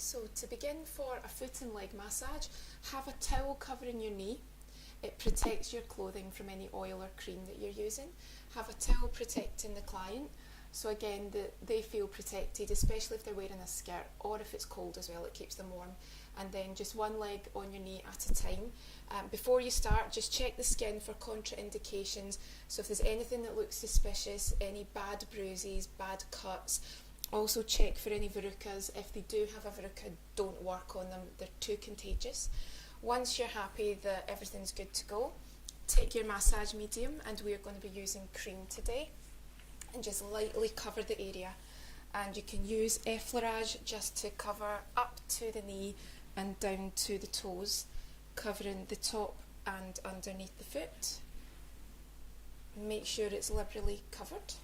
So to begin, for a foot and leg massage, have a towel covering your knee. It protects your clothing from any oil or cream that you're using. Have a towel protecting the client, so again they feel protected, especially if they're wearing a skirt, or if it's cold as well, it keeps them warm. And then just one leg on your knee at a time. Before you start, just check the skin for contraindications. So if there's anything that looks suspicious, any bad bruises, bad cuts. Also check for any verrucas. If they do have a verruca, don't work on them, they're too contagious. Once you're happy that everything's good to go, take your massage medium, and we're going to be using cream today, and just lightly cover the area. And you can use effleurage just to cover up to the knee and down to the toes, covering the top and underneath the foot. Make sure it's liberally covered,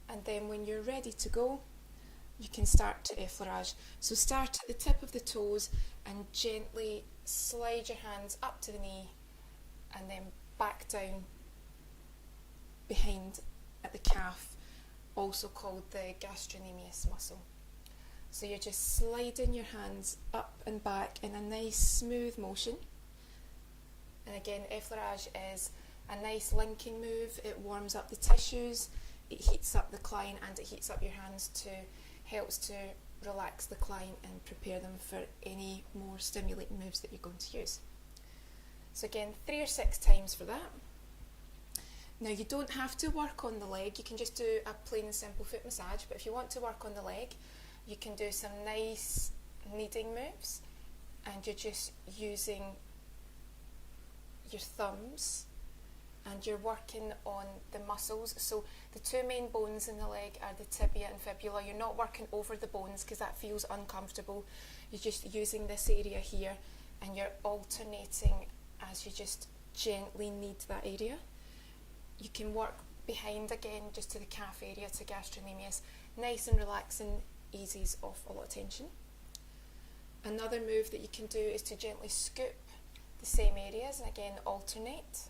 and then when you're ready to go, you can start to effleurage. So start at the tip of the toes and gently slide your hands up to the knee and then back down behind at the calf, also called the gastrocnemius muscle. So you're just sliding your hands up and back in a nice smooth motion. And again, effleurage is a nice linking move. It warms up the tissues, it heats up the client, and it heats up your hands to helps to relax the client and prepare them for any more stimulating moves that you're going to use. So again, 3 or 6 times for that. Now you don't have to work on the leg, you can just do a plain and simple foot massage, but if you want to work on the leg, you can do some nice kneading moves, and you're just using your thumbs and you're working on the muscles. So the 2 main bones in the leg are the tibia and fibula. You're not working over the bones because that feels uncomfortable. You're just using this area here, and you're alternating as you just gently knead that area. You can work behind again, just to the calf area, to gastrocnemius. Nice and relaxing, eases off a lot of tension. Another move that you can do is to gently scoop the same areas, and again alternate.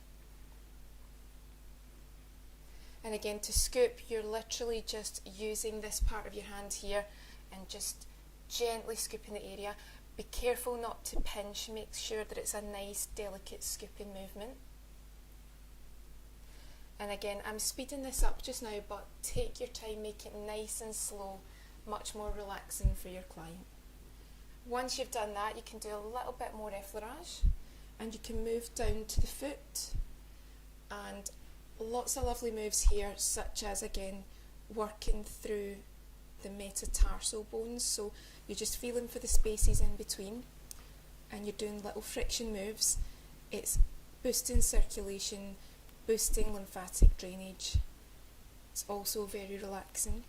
And again, to scoop, you're literally just using this part of your hand here and just gently scooping the area. Be careful not to pinch, make sure that it's a nice, delicate scooping movement. And again, I'm speeding this up just now, but take your time, make it nice and slow, much more relaxing for your client. Once you've done that, you can do a little bit more effleurage, and you can move down to the foot, and lots of lovely moves here, such as again working through the metatarsal bones. So you're just feeling for the spaces in between, and you're doing little friction moves. It's boosting circulation, boosting lymphatic drainage. It's also very relaxing.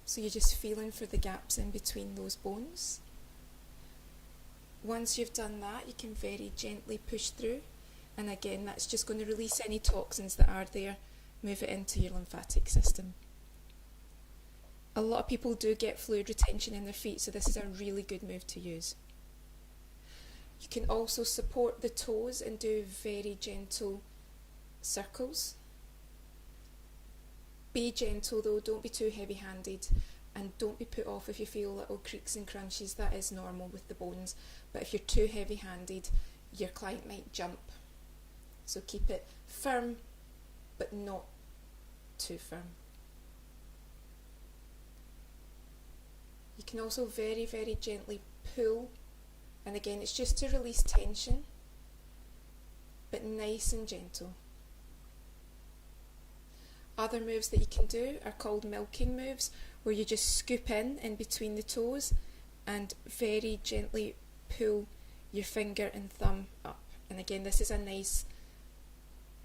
So you're just feeling for the gaps in between those bones. Once you've done that, you can very gently push through. And again, that's just going to release any toxins that are there, move it into your lymphatic system. A lot of people do get fluid retention in their feet, so this is a really good move to use. You can also support the toes and do very gentle circles. Be gentle though, don't be too heavy-handed, and don't be put off if you feel little creaks and crunches. That is normal with the bones, but if you're too heavy-handed, your client might jump. So keep it firm, but not too firm. You can also very, very gently pull, and again, it's just to release tension, but nice and gentle. Other moves that you can do are called milking moves, where you just scoop in between the toes and very gently pull your finger and thumb up. And again, this is a nice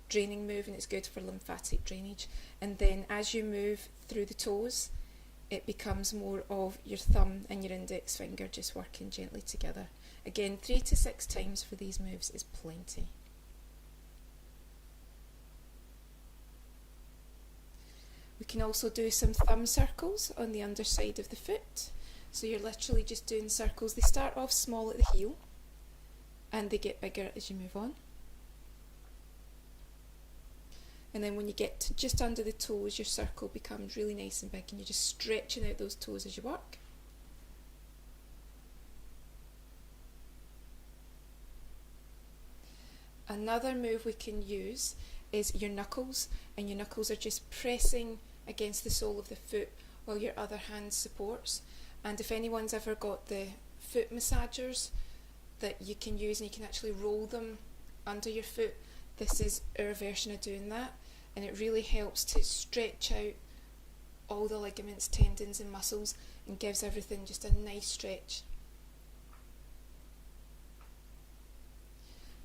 draining move, and it's good for lymphatic drainage. And then as you move through the toes, it becomes more of your thumb and your index finger just working gently together. Again, 3 to 6 times for these moves is plenty. We can also do some thumb circles on the underside of the foot. So you're literally just doing circles. They start off small at the heel and they get bigger as you move on. And then when you get to just under the toes, your circle becomes really nice and big, and you're just stretching out those toes as you work. Another move we can use is your knuckles, and your knuckles are just pressing against the sole of the foot while your other hand supports. And if anyone's ever got the foot massagers that you can use, and you can actually roll them under your foot, this is our version of doing that, and it really helps to stretch out all the ligaments, tendons and muscles, and gives everything just a nice stretch.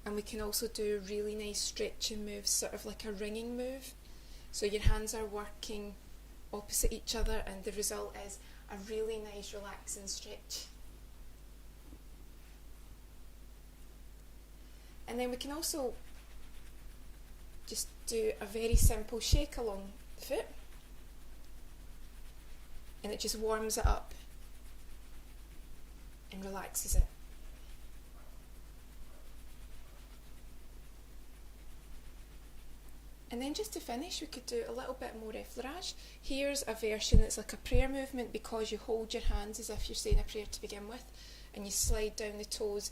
And we can also do really nice stretching moves, sort of like a ringing move. So your hands are working opposite each other, and the result is a really nice relaxing stretch. And then we can also just do a very simple shake along the foot, and it just warms it up and relaxes it. And then just to finish, we could do a little bit more effleurage. Here's a version that's like a prayer movement, because you hold your hands as if you're saying a prayer to begin with, and you slide down the toes,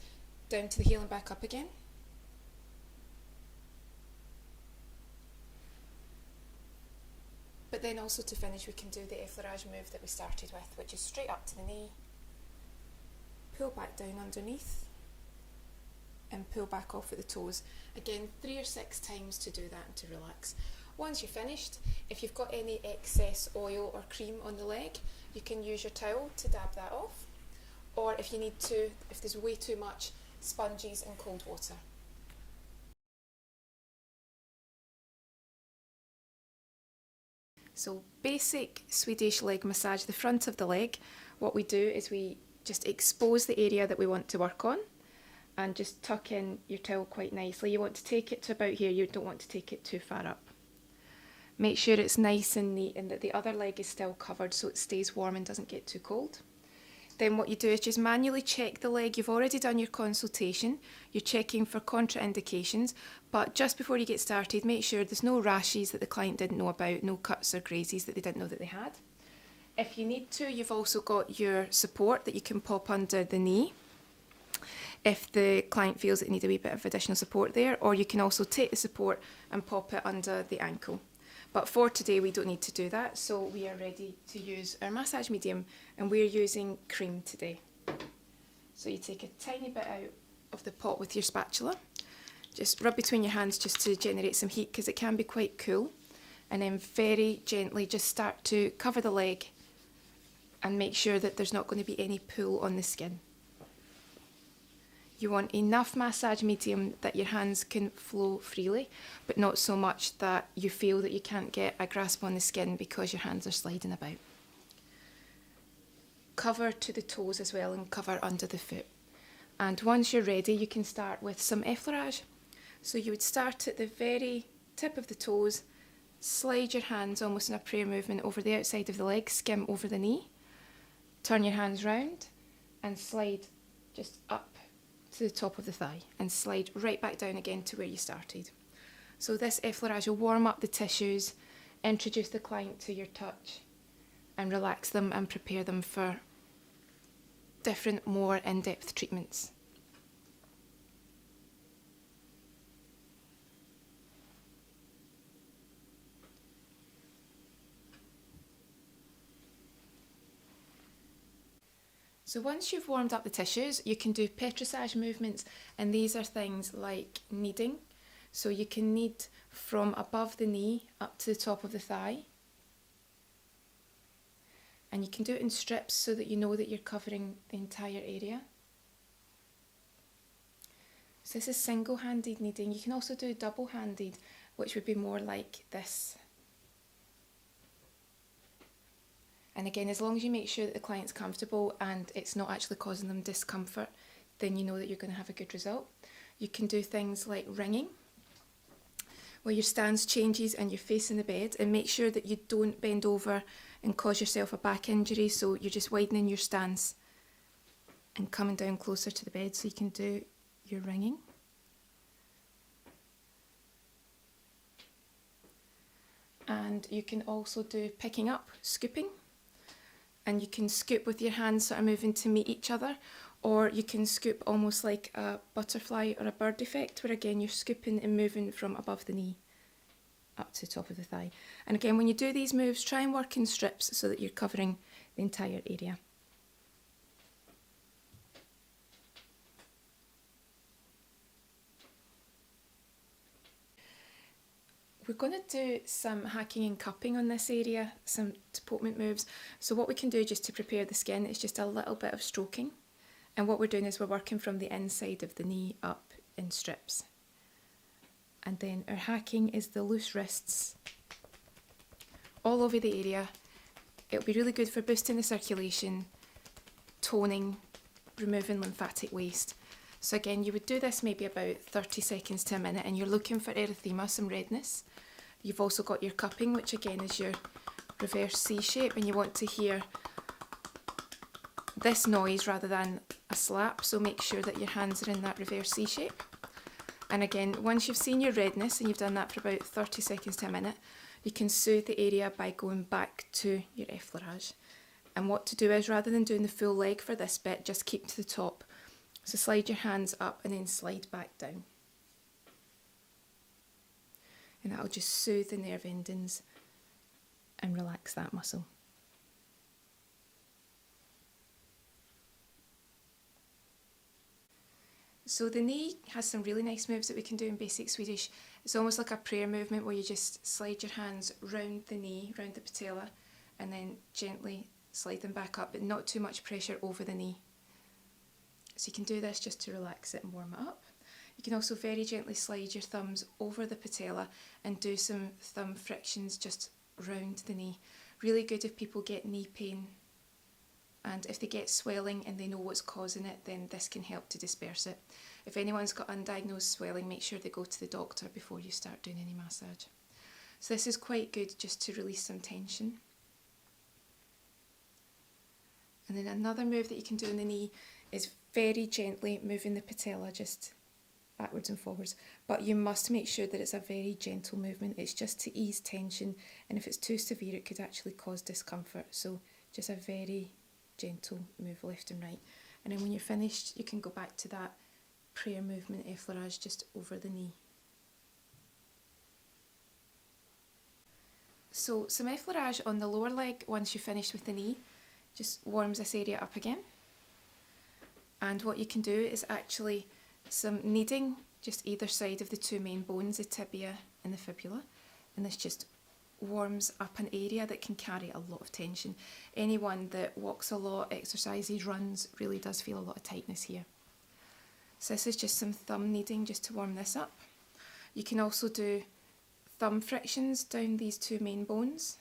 down to the heel and back up again. But then also to finish, we can do the effleurage move that we started with, which is straight up to the knee, pull back down underneath, and pull back off at the toes. Again, 3 or 6 times to do that and to relax. Once you're finished, if you've got any excess oil or cream on the leg, you can use your towel to dab that off, or if you need to, if there's way too much, sponges and cold water. So basic Swedish leg massage, the front of the leg. What we do is we just expose the area that we want to work on, and just tuck in your towel quite nicely. You want to take it to about here, you don't want to take it too far up. Make sure it's nice and neat and that the other leg is still covered so it stays warm and doesn't get too cold. Then what you do is just manually check the leg. You've already done your consultation, you're checking for contraindications, but just before you get started, make sure there's no rashes that the client didn't know about, no cuts or grazes that they didn't know that they had. If you need to, you've also got your support that you can pop under the knee if the client feels it needs a wee bit of additional support there, or you can also take the support and pop it under the ankle. But for today we don't need to do that, so we are ready to use our massage medium, and we're using cream today. So you take a tiny bit out of the pot with your spatula, just rub between your hands just to generate some heat because it can be quite cool, and then very gently just start to cover the leg and make sure that there's not going to be any pull on the skin. You want enough massage medium that your hands can flow freely, but not so much that you feel that you can't get a grasp on the skin because your hands are sliding about. Cover to the toes as well, and cover under the foot. And once you're ready, you can start with some effleurage. So you would start at the very tip of the toes, slide your hands almost in a prayer movement over the outside of the leg, skim over the knee, turn your hands round and slide just up to the top of the thigh and slide right back down again to where you started. So this effleurage will warm up the tissues, introduce the client to your touch and relax them and prepare them for different, more in-depth treatments. So once you've warmed up the tissues, you can do petrissage movements, and these are things like kneading. So you can knead from above the knee up to the top of the thigh. And you can do it in strips so that you know that you're covering the entire area. So this is single-handed kneading. You can also do double-handed, which would be more like this. And again, as long as you make sure that the client's comfortable and it's not actually causing them discomfort, then you know that you're going to have a good result. You can do things like ringing, where your stance changes and you're facing the bed, and make sure that you don't bend over and cause yourself a back injury. So you're just widening your stance and coming down closer to the bed so you can do your ringing. And you can also do picking up, scooping. And you can scoop with your hands sort of moving to meet each other, or you can scoop almost like a butterfly or a bird effect, where again you're scooping and moving from above the knee up to the top of the thigh. And again, when you do these moves, try and work in strips so that you're covering the entire area. We're going to do some hacking and cupping on this area, some deportment moves. So what we can do just to prepare the skin is just a little bit of stroking. And what we're doing is we're working from the inside of the knee up in strips. And then our hacking is the loose wrists all over the area. It'll be really good for boosting the circulation, toning, removing lymphatic waste. So again, you would do this maybe about 30 seconds to a minute, and you're looking for erythema, some redness. You've also got your cupping, which again is your reverse C shape, and you want to hear this noise rather than a slap, so make sure that your hands are in that reverse C shape. And again, once you've seen your redness and you've done that for about 30 seconds to a minute, you can soothe the area by going back to your effleurage. And what to do is, rather than doing the full leg for this bit, just keep to the top. So slide your hands up and then slide back down. And that'll just soothe the nerve endings and relax that muscle. So the knee has some really nice moves that we can do in basic Swedish. It's almost like a prayer movement where you just slide your hands round the knee, round the patella, and then gently slide them back up, but not too much pressure over the knee. So you can do this just to relax it and warm it up. You can also very gently slide your thumbs over the patella and do some thumb frictions just round the knee. Really good if people get knee pain, and if they get swelling and they know what's causing it, then this can help to disperse it. If anyone's got undiagnosed swelling, make sure they go to the doctor before you start doing any massage. So this is quite good just to release some tension. And then another move that you can do in the knee is very gently moving the patella just backwards and forwards. But you must make sure that it's a very gentle movement. It's just to ease tension, and if it's too severe it could actually cause discomfort. So just a very gentle move left and right. And then when you're finished, you can go back to that prayer movement, effleurage, just over the knee. So some effleurage on the lower leg once you're finished with the knee, just warms this area up again. And what you can do is actually some kneading just either side of the two main bones, the tibia and the fibula, and this just warms up an area that can carry a lot of tension. Anyone that walks a lot, exercises, runs, really does feel a lot of tightness here. So this is just some thumb kneading just to warm this up. You can also do thumb frictions down these two main bones.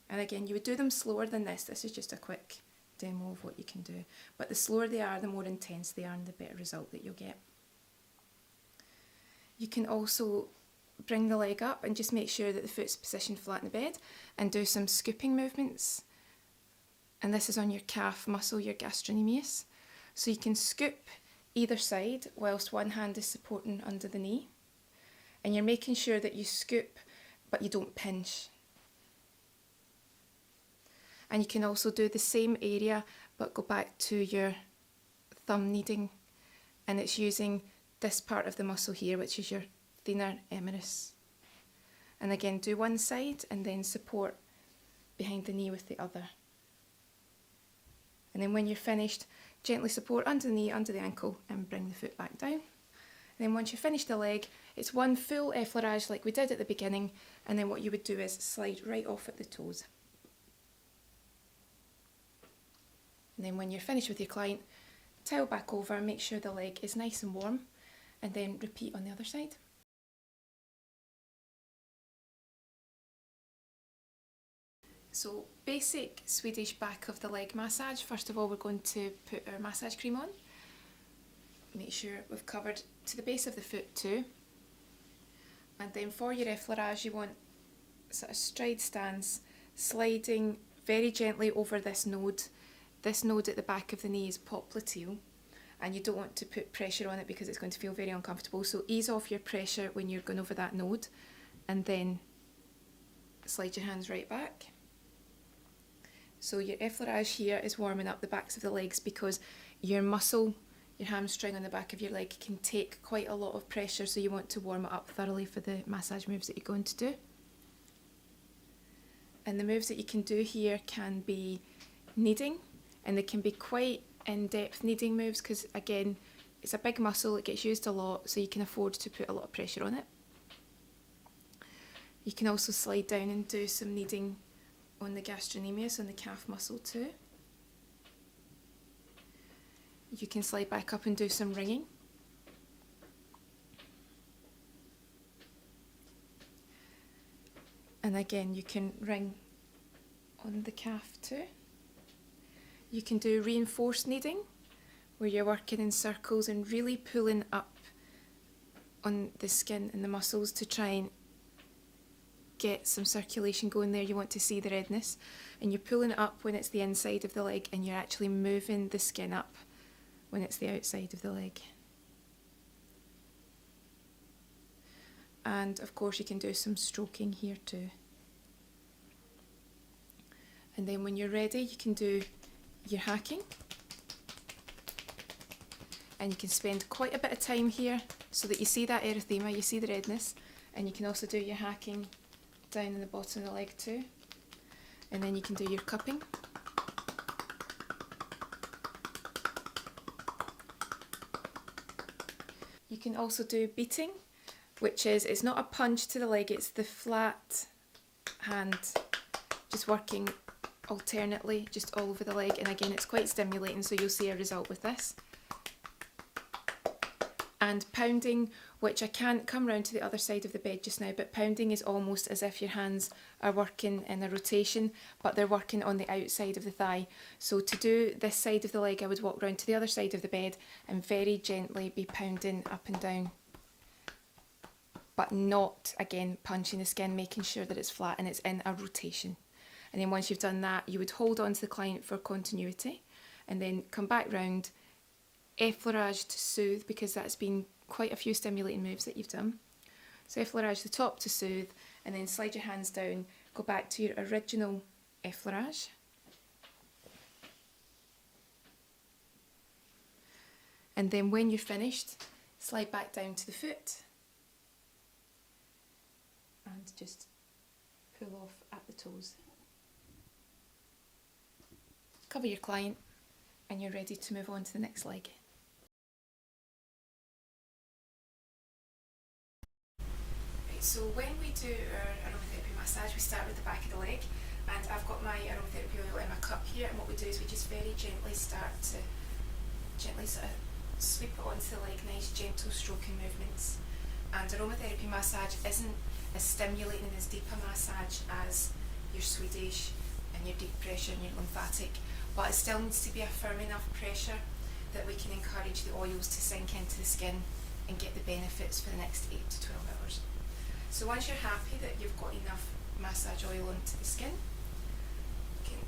And again, you would do them slower than this. This is just a quick demo of what you can do. But the slower they are, the more intense they are, and the better result that you'll get. You can also bring the leg up and just make sure that the foot's positioned flat in the bed, and do some scooping movements. And this is on your calf muscle, your gastrocnemius. So you can scoop either side whilst one hand is supporting under the knee. And you're making sure that you scoop, but you don't pinch. And you can also do the same area, but go back to your thumb kneading. And it's using this part of the muscle here, which is your thenar emeris. And again, do one side and then support behind the knee with the other. And then when you're finished, gently support under the knee, under the ankle, and bring the foot back down. And then once you've finished the leg, it's one full effleurage like we did at the beginning, and then what you would do is slide right off at the toes. And then when you're finished with your client, towel back over, make sure the leg is nice and warm, and then repeat on the other side. So basic Swedish back of the leg massage. First of all, we're going to put our massage cream on. Make sure we've covered to the base of the foot too. And then for your effleurage, you want sort of stride stance, sliding very gently over this node. This node at the back of the knee is popliteal, and you don't want to put pressure on it because it's going to feel very uncomfortable. So ease off your pressure when you're going over that node, and then slide your hands right back. So your effleurage here is warming up the backs of the legs because your muscle, your hamstring on the back of your leg, can take quite a lot of pressure, so you want to warm it up thoroughly for the massage moves that you're going to do. And the moves that you can do here can be kneading, and they can be quite in-depth kneading moves because, again, it's a big muscle, it gets used a lot, so you can afford to put a lot of pressure on it. You can also slide down and do some kneading on the gastrocnemius, on the calf muscle too. You can slide back up and do some ringing. And again, you can ring on the calf too. You can do reinforced kneading, where you're working in circles and really pulling up on the skin and the muscles to try and get some circulation going there. You want to see the redness, and you're pulling it up when it's the inside of the leg, and you're actually moving the skin up when it's the outside of the leg. And of course you can do some stroking here too. And then when you're ready, you can do your hacking, and you can spend quite a bit of time here so that you see that erythema, you see the redness, and you can also do your hacking down in the bottom of the leg too. And then you can do your cupping. You can also do beating, which is, it's not a punch to the leg, it's the flat hand just working alternately just all over the leg, and again it's quite stimulating, so you'll see a result with this. And pounding, which I can't come round to the other side of the bed just now, but pounding is almost as if your hands are working in a rotation, but they're working on the outside of the thigh. So to do this side of the leg, I would walk round to the other side of the bed and very gently be pounding up and down, but not, again, punching the skin, making sure that it's flat and it's in a rotation. And then once you've done that, you would hold on to the client for continuity, and then come back round, effleurage to soothe, because that's been quite a few stimulating moves that you've done. So effleurage the top to soothe, and then slide your hands down, go back to your original effleurage. And then when you're finished, slide back down to the foot and just pull off at the toes. Cover your client, and you're ready to move on to the next leg. So when we do our aromatherapy massage, we start with the back of the leg, and I've got my aromatherapy oil in my cup here, and what we do is we just very gently start to gently sort of sweep it onto the leg, nice gentle stroking movements. And aromatherapy massage isn't as stimulating and as deep a massage as your Swedish and your deep pressure and your lymphatic, but it still needs to be a firm enough pressure that we can encourage the oils to sink into the skin and get the benefits for the next 8 to 12 hours. So once you're happy that you've got enough massage oil onto the skin, you can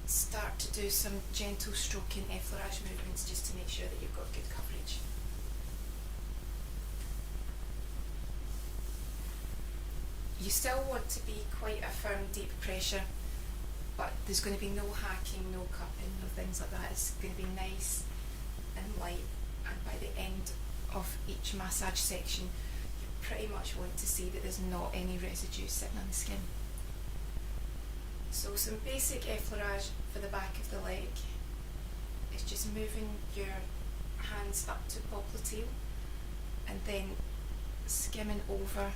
start to do some gentle stroking effleurage movements just to make sure that you've got good coverage. You still want to be quite a firm, deep pressure, but there's going to be no hacking, no cupping, no things like that. It's going to be nice and light, and by the end of each massage section, you pretty much want to see that there's not any residue sitting on the skin. So some basic effleurage for the back of the leg is just moving your hands up to popliteal and then skimming over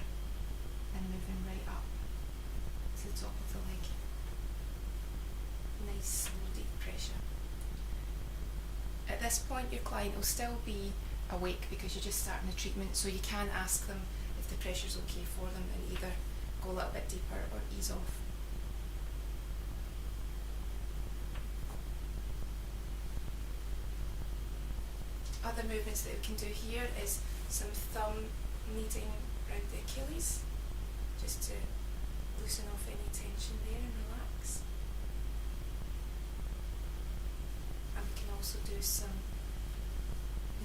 and moving right up to the top of the leg. Nice slow deep pressure. At this point your client will still be awake because you're just starting the treatment, so you can ask them if the pressure's okay for them and either go a little bit deeper or ease off. Other movements that we can do here is some thumb kneading around the Achilles, just to loosen off any tension there and relax. And we can also do some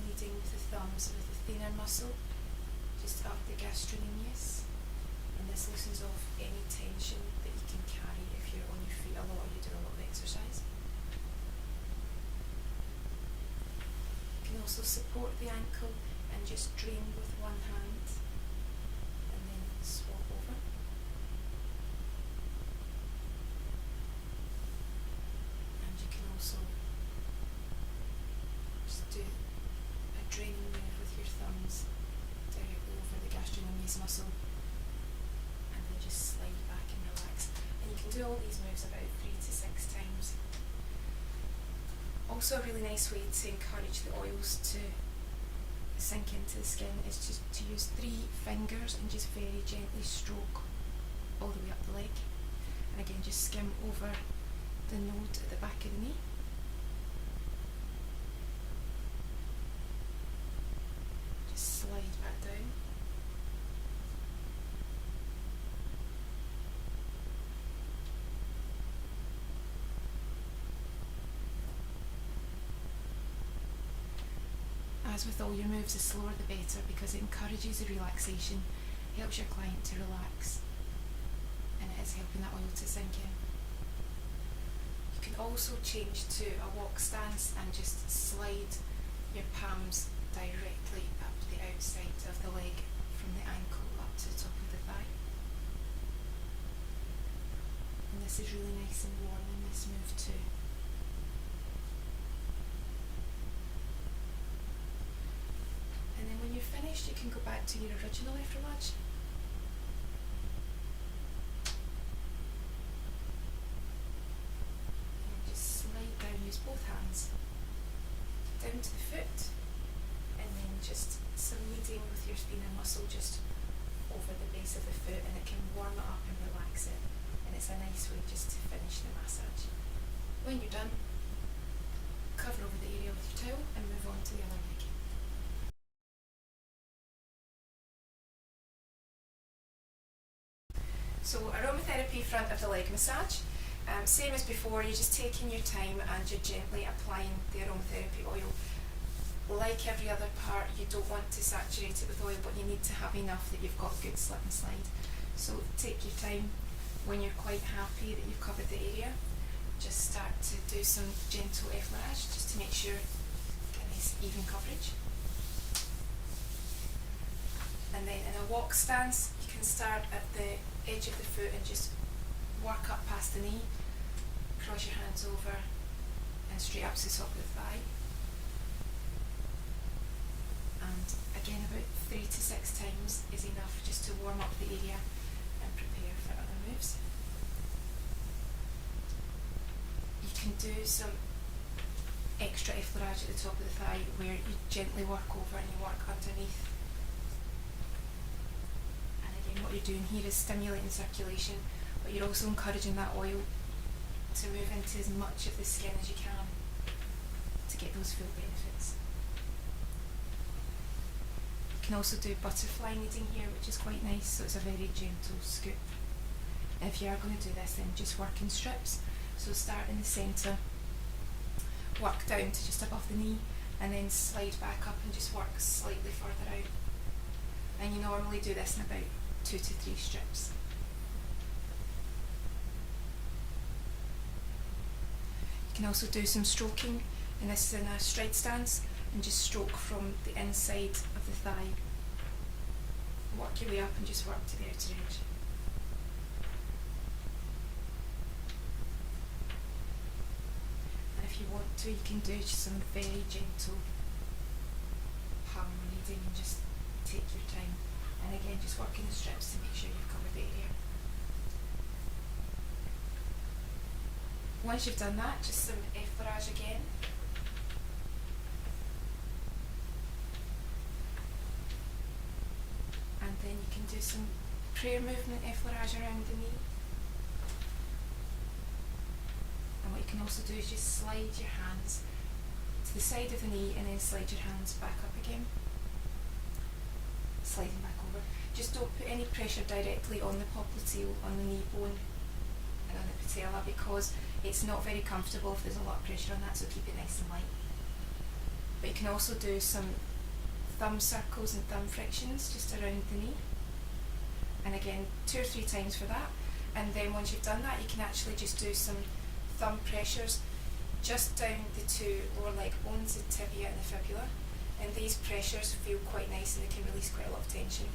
leading with the thumbs with the thinner muscle, just up the gastrocnemius, and this loosens off any tension that you can carry if you're on your feet a lot or you do a lot of exercise. You can also support the ankle and just drain with one hand and then swap over. And you can also just do a draining move with your thumbs directly over the gastrocnemius muscle, and then just slide back and relax. And you can do all these moves about 3 to 6 times. Also, a really nice way to encourage the oils to sink into the skin is just to use 3 fingers and just very gently stroke all the way up the leg. And again, just skim over the node at the back of the knee. Just slide back down. As with all your moves, the slower the better, because it encourages the relaxation, helps your client to relax, and it is helping that oil to sink in. You can also change to a walk stance and just slide your palms directly up the outside of the leg from the ankle up to the top of the thigh. And this is really nice and warm in this move too. And then when you're finished, you can go back to your original effleurage. And just slide down, use both hands, down to the foot, and then just some kneading with your spinal muscle just over the base of the foot, and it can warm it up and relax it. And it's a nice way just to finish the massage. When you're done, cover over the area with your towel and move on to the other leg. So aromatherapy front of the leg massage, same as before, you're just taking your time and you're gently applying the aromatherapy oil. Like every other part, you don't want to saturate it with oil, but you need to have enough that you've got good slip and slide. So take your time. When you're quite happy that you've covered the area, just start to do some gentle effleurage just to make sure you get nice even coverage. And then in a walk stance, you can start at the edge of the foot and just work up past the knee, cross your hands over and straight up to the top of the thigh. And again, about 3 to 6 times is enough just to warm up the area and prepare for other moves. You can do some extra effleurage at the top of the thigh where you gently work over and you work underneath. What you're doing here is stimulating circulation, but you're also encouraging that oil to move into as much of the skin as you can to get those full benefits. You can also do butterfly kneading here, which is quite nice, so it's a very gentle scoop. And if you are going to do this, then just work in strips. So start in the centre, work down to just above the knee, and then slide back up and just work slightly further out. And you normally do this in about 2 to 3 strips. You can also do some stroking, and this is in a stride stance, and just stroke from the inside of the thigh. Work your way up and just work to the outer edge. And if you want to, you can do just some very gentle palm kneading and just take your time. And again, just work in the strips to make sure you've covered the area. Once you've done that, just some effleurage again. And then you can do some prayer movement effleurage around the knee. And what you can also do is just slide your hands to the side of the knee and then slide your hands back up again. Sliding back over. Just don't put any pressure directly on the popliteal, on the knee bone and on the patella, because it's not very comfortable if there's a lot of pressure on that, so keep it nice and light. but you can also do some thumb circles and thumb frictions just around the knee, and again 2 or 3 times for that. And then once you've done that, you can actually just do some thumb pressures just down the 2 lower leg bones, the tibia and the fibula, and these pressures feel quite nice and they can release quite a lot of tension.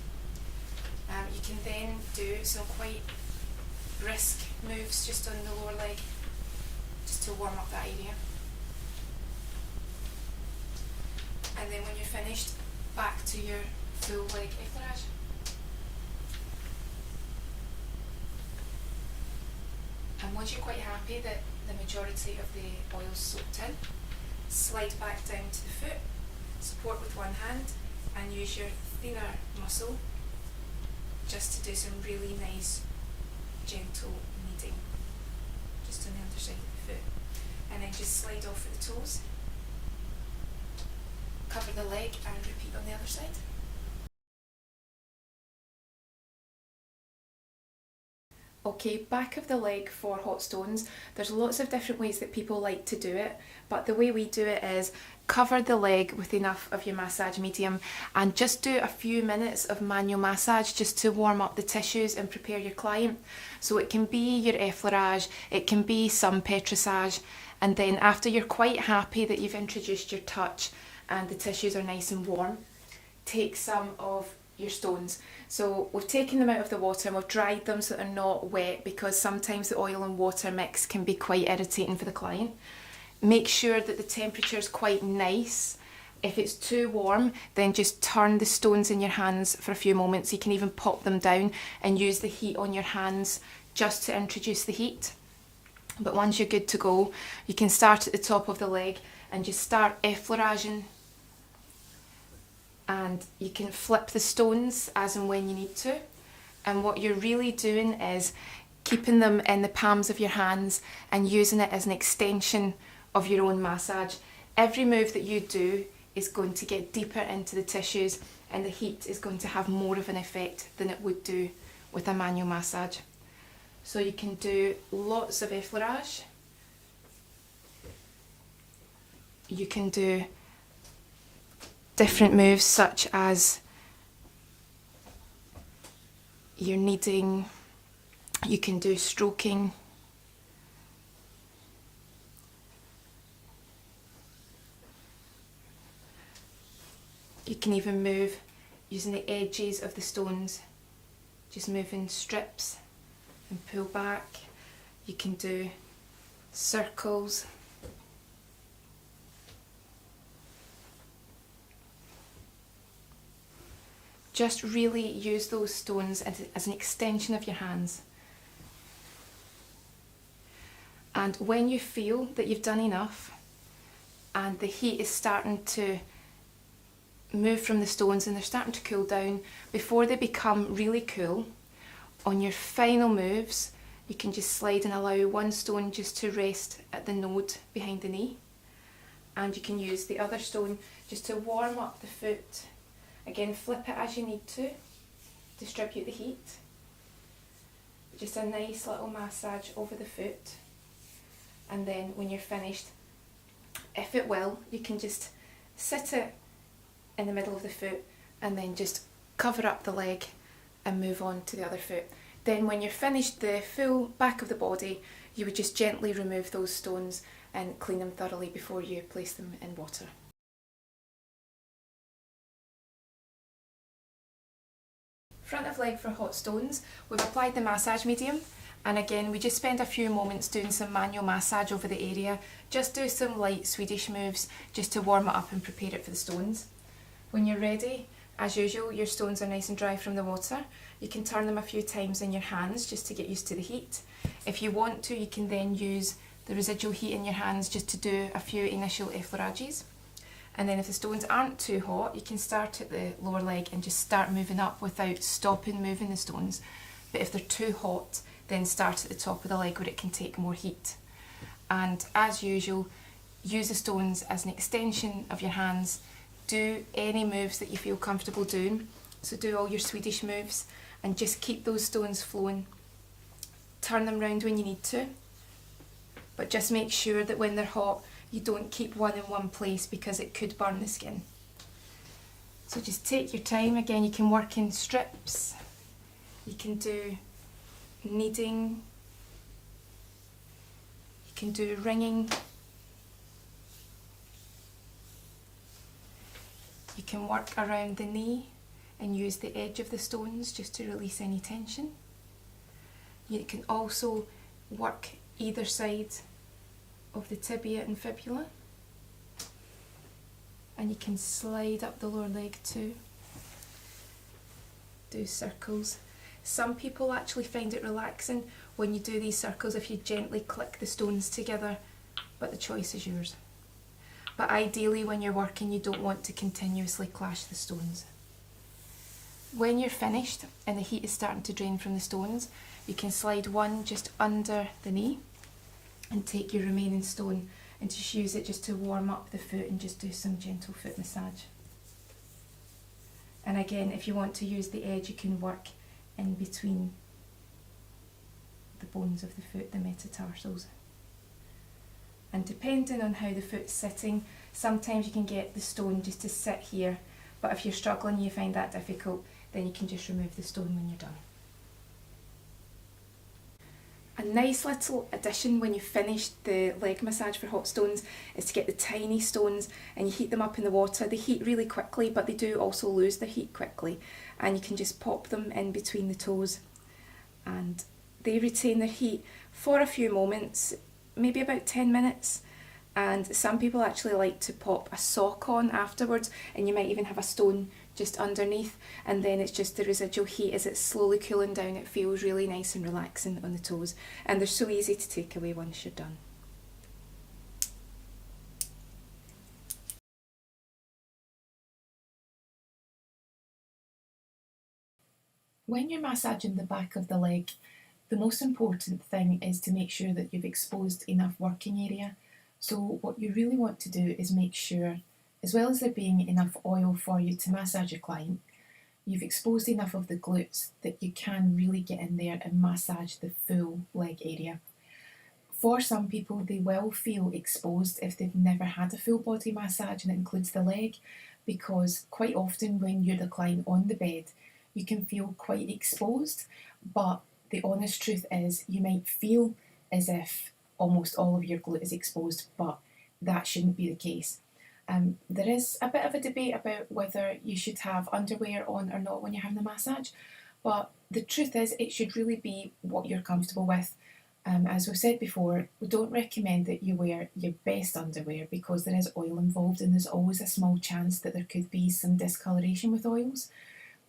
You can then do some quite brisk moves just on the lower leg, just to warm up that area. And then when you're finished, back to your full leg effleurage. And once you're quite happy that the majority of the oil's soaked in, slide back down to the foot, support with one hand, and use your thinner muscle just to do some really nice gentle kneading just on the underside of the foot. And then just slide off at the toes, cover the leg and repeat on the other side. Okay, back of the leg for hot stones. There's lots of different ways that people like to do it, but the way we do it is cover the leg with enough of your massage medium and just do a few minutes of manual massage just to warm up the tissues and prepare your client. So it can be your effleurage, it can be some petrissage, and then after you're quite happy that you've introduced your touch and the tissues are nice and warm, take some of your stones. So we've taken them out of the water and we've dried them so they're not wet, because sometimes the oil and water mix can be quite irritating for the client. Make sure that the temperature is quite nice. If it's too warm, then just turn the stones in your hands for a few moments. You can even pop them down and use the heat on your hands just to introduce the heat. But once you're good to go, you can start at the top of the leg and just start effleuraging, and you can flip the stones as and when you need to. And what you're really doing is keeping them in the palms of your hands and using it as an extension of your own massage. Every move that you do is going to get deeper into the tissues, and the heat is going to have more of an effect than it would do with a manual massage. So you can do lots of effleurage. You can do different moves such as your kneading, you can do stroking, you can even move using the edges of the stones, just moving strips and pull back. You can do circles. Just really use those stones as an extension of your hands. And when you feel that you've done enough and the heat is starting to move from the stones and they're starting to cool down, before they become really cool, on your final moves, you can just slide and allow one stone just to rest at the node behind the knee. And you can use the other stone just to warm up the foot. Again, flip it as you need to distribute the heat. Just a nice little massage over the foot. And then when you're finished, if it will, you can just sit it in the middle of the foot and then just cover up the leg and move on to the other foot. Then when you're finished the full back of the body, you would just gently remove those stones and clean them thoroughly before you place them in water. Front of leg for hot stones, we've applied the massage medium, and again we just spend a few moments doing some manual massage over the area. Just do some light Swedish moves just to warm it up and prepare it for the stones. When you're ready, as usual, your stones are nice and dry from the water. You can turn them a few times in your hands just to get used to the heat. If you want to, you can then use the residual heat in your hands just to do a few initial effleurages. And then if the stones aren't too hot, you can start at the lower leg and just start moving up without stopping moving the stones. But if they're too hot, then start at the top of the leg where it can take more heat. And as usual, use the stones as an extension of your hands. Do any moves that you feel comfortable doing. So do all your Swedish moves and just keep those stones flowing. Turn them round when you need to, but just make sure that when they're hot, you don't keep one in one place because it could burn the skin. So just take your time. Again, you can work in strips, you can do kneading, you can do ringing, you can work around the knee and use the edge of the stones just to release any tension. You can also work either side of the tibia and fibula, and you can slide up the lower leg too. Do circles. Some people actually find it relaxing when you do these circles if you gently click the stones together, but the choice is yours. But ideally when you're working, you don't want to continuously clash the stones. When you're finished and the heat is starting to drain from the stones, you can slide one just under the knee and take your remaining stone and just use it just to warm up the foot and just do some gentle foot massage. And again, if you want to use the edge, you can work in between the bones of the foot, the metatarsals. And depending on how the foot's sitting, sometimes you can get the stone just to sit here, but if you're struggling, you find that difficult, then you can just remove the stone when you're done. A nice little addition when you've finished the leg massage for hot stones is to get the tiny stones and you heat them up in the water. They heat really quickly, but they do also lose their heat quickly, and you can just pop them in between the toes and they retain their heat for a few moments, maybe about 10 minutes. And some people actually like to pop a sock on afterwards, and you might even have a stone just underneath, and then it's just the residual heat as it's slowly cooling down. It feels really nice and relaxing on the toes, and they're so easy to take away once you're done. When you're massaging the back of the leg, the most important thing is to make sure that you've exposed enough working area. So what you really want to do is make sure, as well as there being enough oil for you to massage your client, you've exposed enough of the glutes that you can really get in there and massage the full leg area. For some people, they will feel exposed if they've never had a full body massage, and it includes the leg, because quite often when you're the client on the bed, you can feel quite exposed, but the honest truth is you might feel as if almost all of your glute is exposed, but that shouldn't be the case. There is a bit of a debate about whether you should have underwear on or not when you're having a massage, but the truth is it should really be what you're comfortable with. As we've said before, we don't recommend that you wear your best underwear because there is oil involved, and there's always a small chance that there could be some discoloration with oils.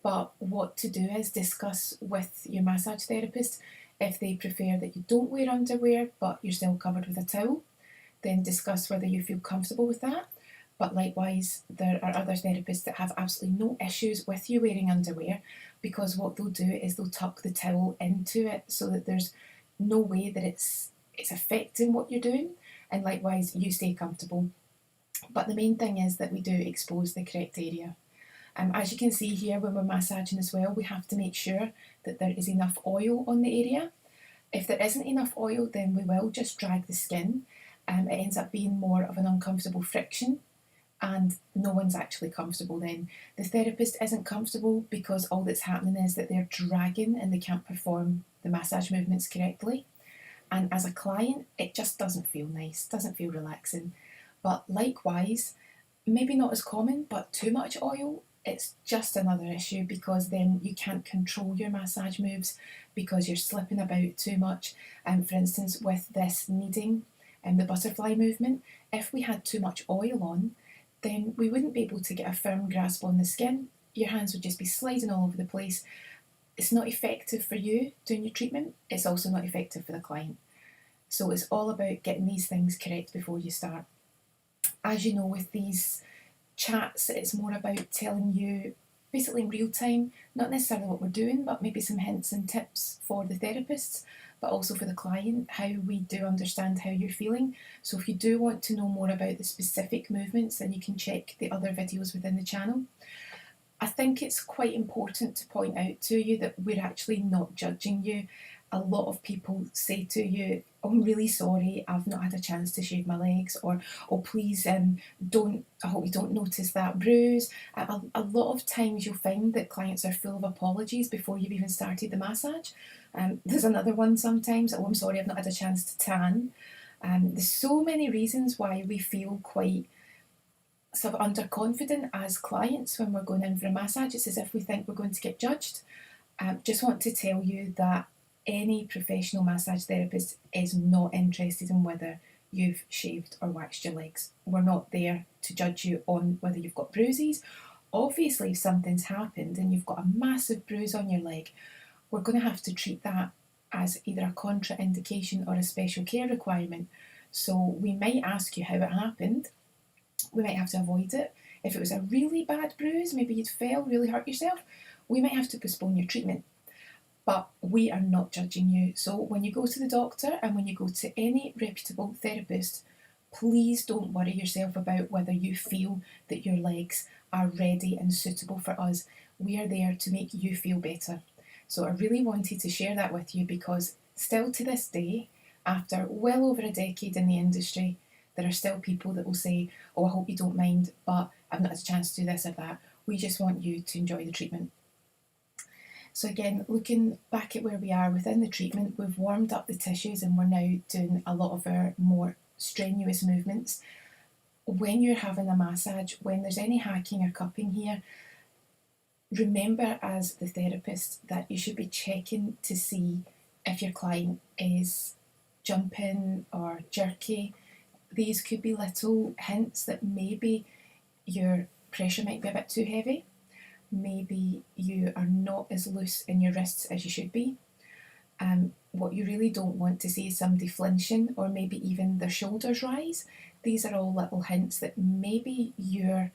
But what to do is discuss with your massage therapist. If they prefer that you don't wear underwear but you're still covered with a towel, then discuss whether you feel comfortable with that. But likewise, there are other therapists that have absolutely no issues with you wearing underwear, because what they'll do is they'll tuck the towel into it so that there's no way that it's affecting what you're doing, and likewise you stay comfortable. But the main thing is that we do expose the correct area. As you can see here, when we're massaging as well, we have to make sure that there is enough oil on the area. If there isn't enough oil, then we will just drag the skin. It ends up being more of an uncomfortable friction, and no one's actually comfortable then. The therapist isn't comfortable because all that's happening is that they're dragging and they can't perform the massage movements correctly. And as a client, it just doesn't feel nice, doesn't feel relaxing. But likewise, maybe not as common, but too much oil, it's just another issue, because then you can't control your massage moves because you're slipping about too much. For instance, with this kneading and the butterfly movement, if we had too much oil on, then we wouldn't be able to get a firm grasp on the skin. Your hands would just be sliding all over the place. It's not effective for you doing your treatment. It's also not effective for the client. So it's all about getting these things correct before you start. As you know, with these chats, it's more about telling you basically in real time, not necessarily what we're doing, but maybe some hints and tips for the therapists, but also for the client, how we do understand how you're feeling. So if you do want to know more about the specific movements, then you can check the other videos within the channel. I think it's quite important to point out to you that we're actually not judging you. a lot of people say to you, "Oh, I'm really sorry, I've not had a chance to shave my legs," or "Oh, please, I hope you don't notice that bruise." A lot of times you'll find that clients are full of apologies before you've even started the massage. There's another one sometimes, "Oh, I'm sorry, I've not had a chance to tan." There's so many reasons why we feel quite sort of underconfident as clients when we're going in for a massage. It's as if we think we're going to get judged. Just want to tell you that any professional massage therapist is not interested in whether you've shaved or waxed your legs. We're not there to judge you on whether you've got bruises. Obviously, if something's happened and you've got a massive bruise on your leg, we're going to have to treat that as either a contraindication or a special care requirement. So we might ask you how it happened. We might have to avoid it. If it was a really bad bruise, maybe you'd fell, really hurt yourself, we might have to postpone your treatment. But we are not judging you. So when you go to the doctor and when you go to any reputable therapist, please don't worry yourself about whether you feel that your legs are ready and suitable for us. We are there to make you feel better. So I really wanted to share that with you because still to this day, after well over a decade in the industry, there are still people that will say, "Oh, I hope you don't mind, but I've not had a chance to do this or that." We just want you to enjoy the treatment. So again, looking back at where we are within the treatment, we've warmed up the tissues and we're now doing a lot of our more strenuous movements. When you're having a massage, when there's any hacking or cupping here, remember as the therapist that you should be checking to see if your client is jumping or jerky. These could be little hints that maybe your pressure might be a bit too heavy. Maybe you are not as loose in your wrists as you should be. What you really don't want to see is somebody flinching or maybe even their shoulders rise. These are all little hints that maybe your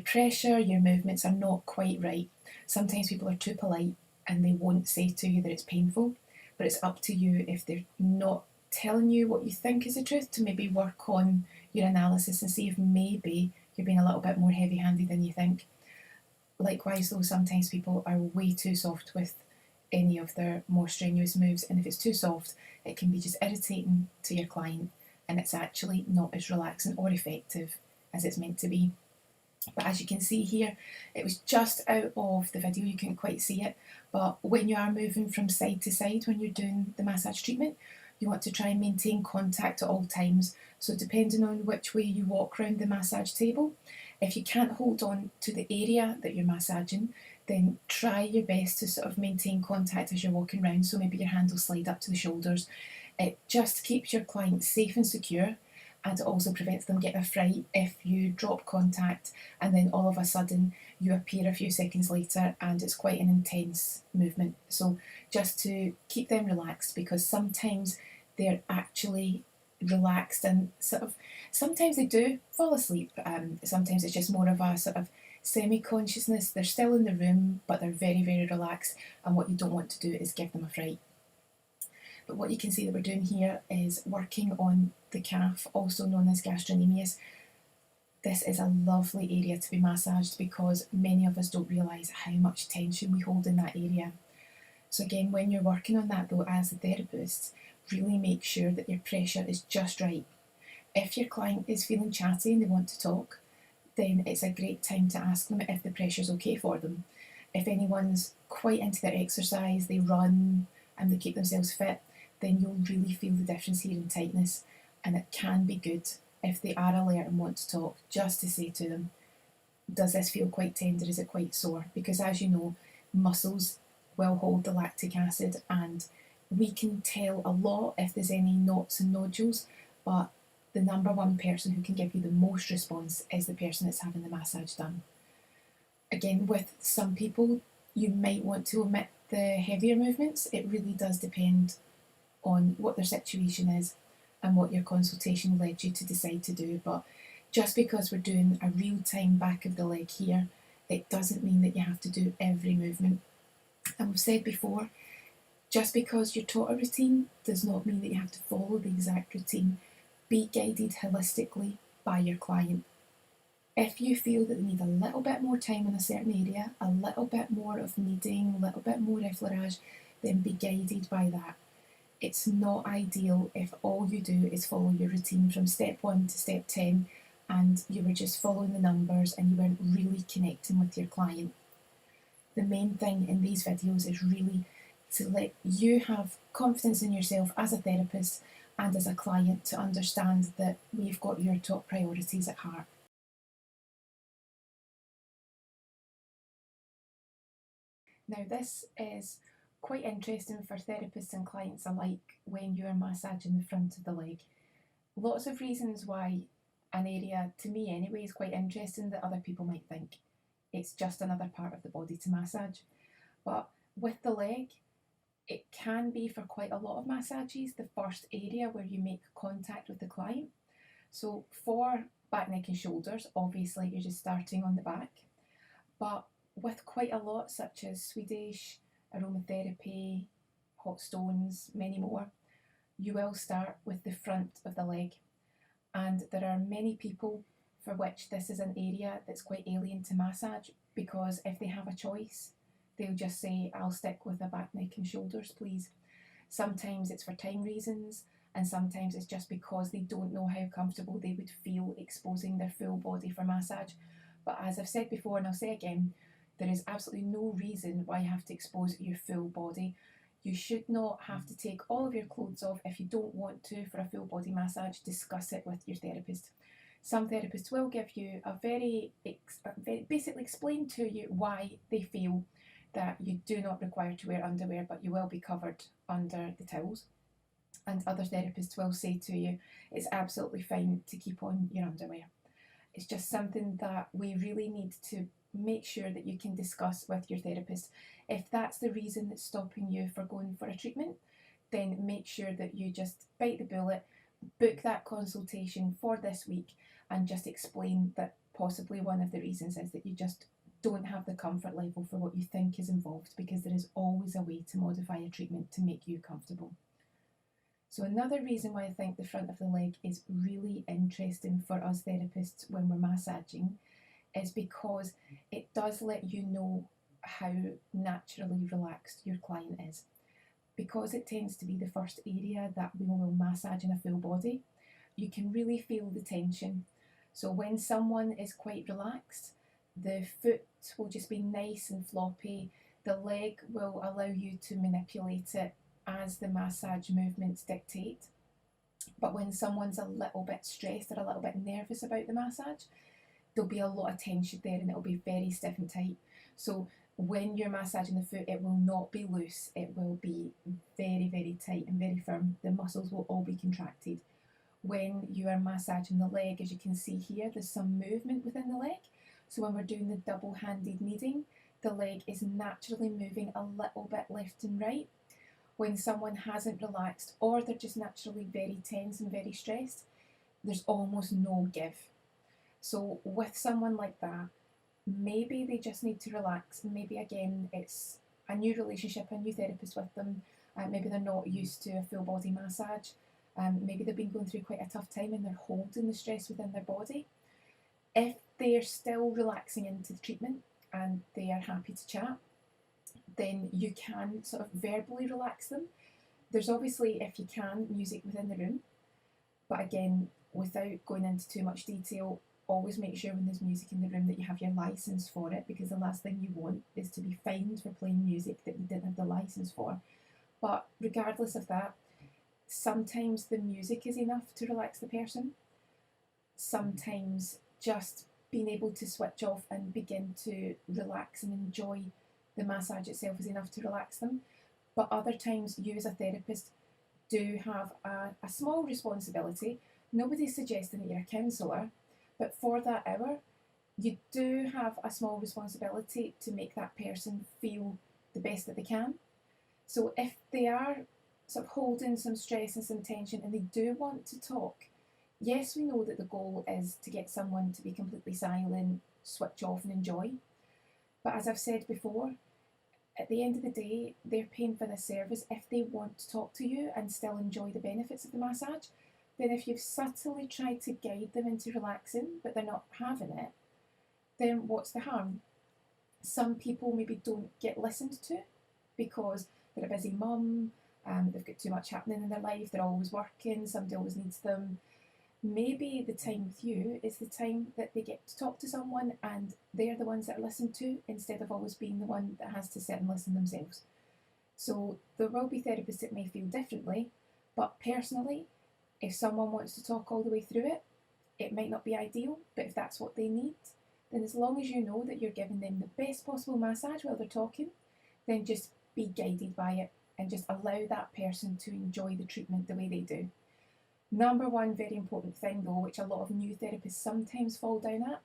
pressure, your movements are not quite right. Sometimes people are too polite and they won't say to you that it's painful, but it's up to you, if they're not telling you what you think is the truth, to maybe work on your analysis and see if maybe you're being a little bit more heavy-handed than you think. Likewise though, sometimes people are way too soft with any of their more strenuous moves, and if it's too soft, it can be just irritating to your client and it's actually not as relaxing or effective as it's meant to be. But as you can see here, it was just out of the video, you couldn't quite see it, but when you are moving from side to side when you're doing the massage treatment, you want to try and maintain contact at all times. So depending on which way you walk around the massage table, if you can't hold on to the area that you're massaging, then try your best to sort of maintain contact as you're walking around. So maybe your hand will slide up to the shoulders. It just keeps your client safe and secure, and it also prevents them getting a fright if you drop contact and then all of a sudden you appear a few seconds later and it's quite an intense movement. So just to keep them relaxed, because sometimes they're actually relaxed and sort of, sometimes they do fall asleep. Sometimes it's just more of a sort of semi-consciousness. They're still in the room, but they're very, very relaxed, and what you don't want to do is give them a fright. But what you can see that we're doing here is working on the calf, also known as gastrocnemius. This is a lovely area to be massaged because many of us don't realise how much tension we hold in that area. So again, when you're working on that though, as a therapist, really make sure that your pressure is just right. If your client is feeling chatty and they want to talk, then it's a great time to ask them if the pressure's okay for them. If anyone's quite into their exercise, they run and they keep themselves fit, then you'll really feel the difference here in tightness, and it can be good if they are alert and want to talk, just to say to them, does this feel quite tender, is it quite sore? Because as you know, muscles will hold the lactic acid, and we can tell a lot if there's any knots and nodules, but the number one person who can give you the most response is the person that's having the massage done. Again, with some people, you might want to omit the heavier movements. It really does depend on what their situation is and what your consultation led you to decide to do. But just because we're doing a real-time back of the leg here, it doesn't mean that you have to do every movement. And we've said before, just because you're taught a routine does not mean that you have to follow the exact routine. Be guided holistically by your client. If you feel that they need a little bit more time in a certain area, a little bit more of kneading, a little bit more effleurage, then be guided by that. It's not ideal if all you do is follow your routine from step 1 to step 10 and you were just following the numbers and you weren't really connecting with your client. The main thing in these videos is really to let you have confidence in yourself as a therapist and as a client to understand that we've got your top priorities at heart. Now, this is quite interesting for therapists and clients alike when you're massaging the front of the leg. Lots of reasons why an area, to me anyway, is quite interesting that other people might think it's just another part of the body to massage. But with the leg, it can be, for quite a lot of massages, the first area where you make contact with the client. So for back, neck and shoulders, obviously you're just starting on the back. But with quite a lot, such as Swedish, Aromatherapy, hot stones, many more, you will start with the front of the leg. And there are many people for which this is an area that's quite alien to massage, because if they have a choice, they'll just say, I'll stick with the back, neck and shoulders, please. Sometimes it's for time reasons, and sometimes it's just because they don't know how comfortable they would feel exposing their full body for massage. But as I've said before, and I'll say again, there is absolutely no reason why you have to expose your full body. You should not have to take all of your clothes off if you don't want to for a full body massage. Discuss it with your therapist. Some therapists will give you a very basically explain to you why they feel that you do not require to wear underwear, but you will be covered under the towels. And other therapists will say to you, it's absolutely fine to keep on your underwear. It's just something that we really need to make sure that you can discuss with your therapist. If that's the reason that's stopping you for going for a treatment, then make sure that you just bite the bullet, book that consultation for this week, and just explain that possibly one of the reasons is that you just don't have the comfort level for what you think is involved, because there is always a way to modify a treatment to make you comfortable. So another reason why I think the front of the leg is really interesting for us therapists when we're massaging is because it does let you know how naturally relaxed your client is. Because it tends to be the first area that we will massage in a full body, you can really feel the tension. So when someone is quite relaxed, the foot will just be nice and floppy. The leg will allow you to manipulate it as the massage movements dictate. But when someone's a little bit stressed or a little bit nervous about the massage, there'll be a lot of tension there and it'll be very stiff and tight. So when you're massaging the foot, it will not be loose. It will be very, very tight and very firm. The muscles will all be contracted. When you are massaging the leg, as you can see here, there's some movement within the leg. So when we're doing the double-handed kneading, the leg is naturally moving a little bit left and right. When someone hasn't relaxed or they're just naturally very tense and very stressed, there's almost no give. So with someone like that, maybe they just need to relax. Maybe again, it's a new relationship, a new therapist with them. Maybe they're not used to a full body massage. Maybe they've been going through quite a tough time and they're holding the stress within their body. If they're still relaxing into the treatment and they are happy to chat, then you can sort of verbally relax them. There's obviously, if you can, music within the room. But again, without going into too much detail, always make sure when there's music in the room that you have your license for it, because the last thing you want is to be fined for playing music that you didn't have the license for. But regardless of that, sometimes the music is enough to relax the person. Sometimes just being able to switch off and begin to relax and enjoy the massage itself is enough to relax them. But other times, you as a therapist do have a small responsibility. Nobody's suggesting that you're a counsellor, but for that hour, you do have a small responsibility to make that person feel the best that they can. So if they are sort of holding some stress and some tension and they do want to talk, yes, we know that the goal is to get someone to be completely silent, switch off and enjoy. But as I've said before, at the end of the day, they're paying for this service. If they want to talk to you and still enjoy the benefits of the massage, then if you've subtly tried to guide them into relaxing, but they're not having it, then what's the harm? Some people maybe don't get listened to because they're a busy mum, they've got too much happening in their life, they're always working, somebody always needs them. Maybe the time with you is the time that they get to talk to someone and they're the ones that are listened to instead of always being the one that has to sit and listen themselves. So there will be therapists that may feel differently, but personally, if someone wants to talk all the way through it, it might not be ideal, but if that's what they need, then as long as you know that you're giving them the best possible massage while they're talking, then just be guided by it and just allow that person to enjoy the treatment the way they do. Number one very important thing though, which a lot of new therapists sometimes fall down at,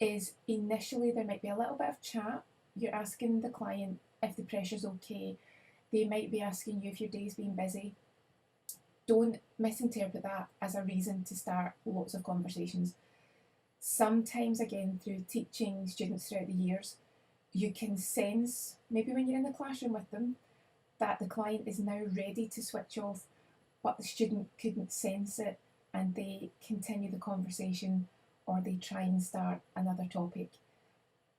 is initially there might be a little bit of chat. You're asking the client if the pressure's okay. They might be asking you if your day's been busy. Don't misinterpret that as a reason to start lots of conversations. Sometimes, again, through teaching students throughout the years, you can sense, maybe when you're in the classroom with them, that the client is now ready to switch off, but the student couldn't sense it and they continue the conversation or they try and start another topic.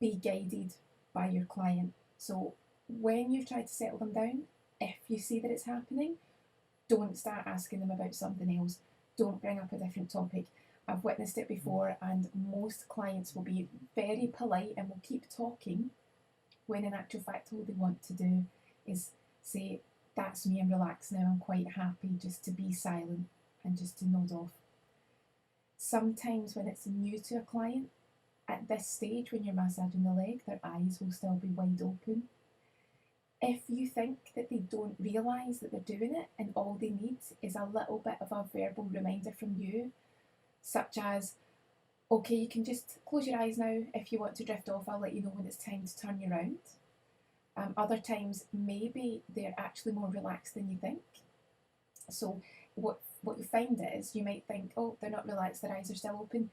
Be guided by your client. So when you've tried to settle them down, if you see that it's happening, don't start asking them about something else. Don't bring up a different topic. I've witnessed it before, and most clients will be very polite and will keep talking when in actual fact all they want to do is say, that's me, I'm relaxed now, I'm quite happy just to be silent and just to nod off. Sometimes when it's new to a client, at this stage when you're massaging the leg, their eyes will still be wide open. If you think that they don't realise that they're doing it and all they need is a little bit of a verbal reminder from you, such as, okay, you can just close your eyes now. If you want to drift off, I'll let you know when it's time to turn you around. Other times, maybe they're actually more relaxed than you think. So what you find is, you might think, oh, they're not relaxed, their eyes are still open,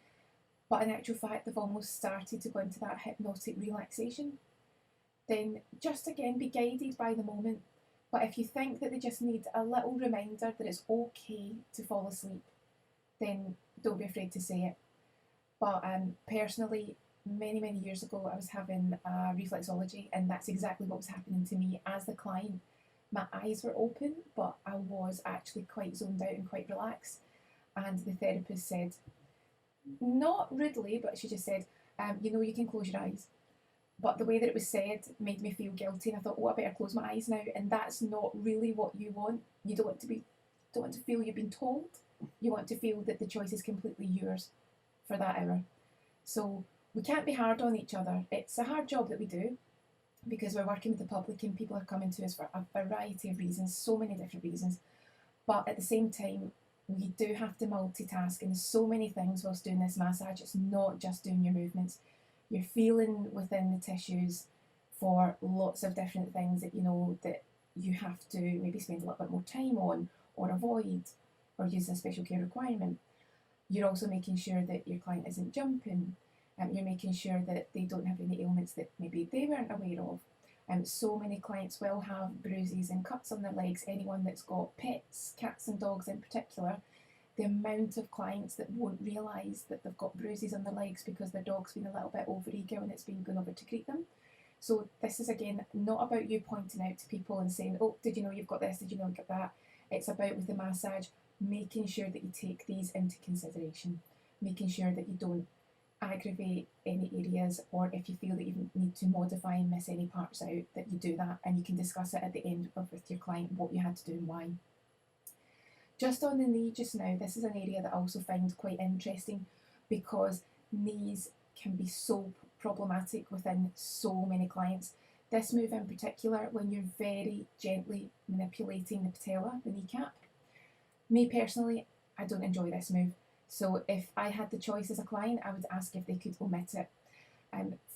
but in actual fact, they've almost started to go into that hypnotic relaxation. Then just again, be guided by the moment. But if you think that they just need a little reminder that it's okay to fall asleep, then don't be afraid to say it. But personally, many years ago, I was having reflexology, and that's exactly what was happening to me as the client. My eyes were open, but I was actually quite zoned out and quite relaxed. And the therapist said, not rudely, but she just said, you can close your eyes. But the way that it was said made me feel guilty, and I thought, oh, I better close my eyes now. And that's not really what you want. You don't want to feel you've been told. You want to feel that the choice is completely yours for that hour. So we can't be hard on each other. It's a hard job that we do because we're working with the public and people are coming to us for a variety of reasons, so many different reasons. But at the same time, we do have to multitask, and there's so many things whilst doing this massage. It's not just doing your movements. You're feeling within the tissues for lots of different things that that you have to maybe spend a little bit more time on or avoid or use a special care requirement. You're also making sure that your client isn't jumping. You're making sure that they don't have any ailments that maybe they weren't aware of. So many clients will have bruises and cuts on their legs. Anyone that's got pets, cats and dogs in particular, the amount of clients that won't realise that they've got bruises on their legs because their dog's been a little bit over-eager when it's been going over to greet them. So this is, again, not about you pointing out to people and saying, oh, did you know you've got this, did you know you've got that? It's about, with the massage, making sure that you take these into consideration, making sure that you don't aggravate any areas, or if you feel that you need to modify and miss any parts out, that you do that, and you can discuss it at the end with your client what you had to do and why. Just on the knee just now, this is an area that I also find quite interesting because knees can be so problematic within so many clients. This move in particular, when you're very gently manipulating the patella, the kneecap. Me personally, I don't enjoy this move. So if I had the choice as a client, I would ask if they could omit it.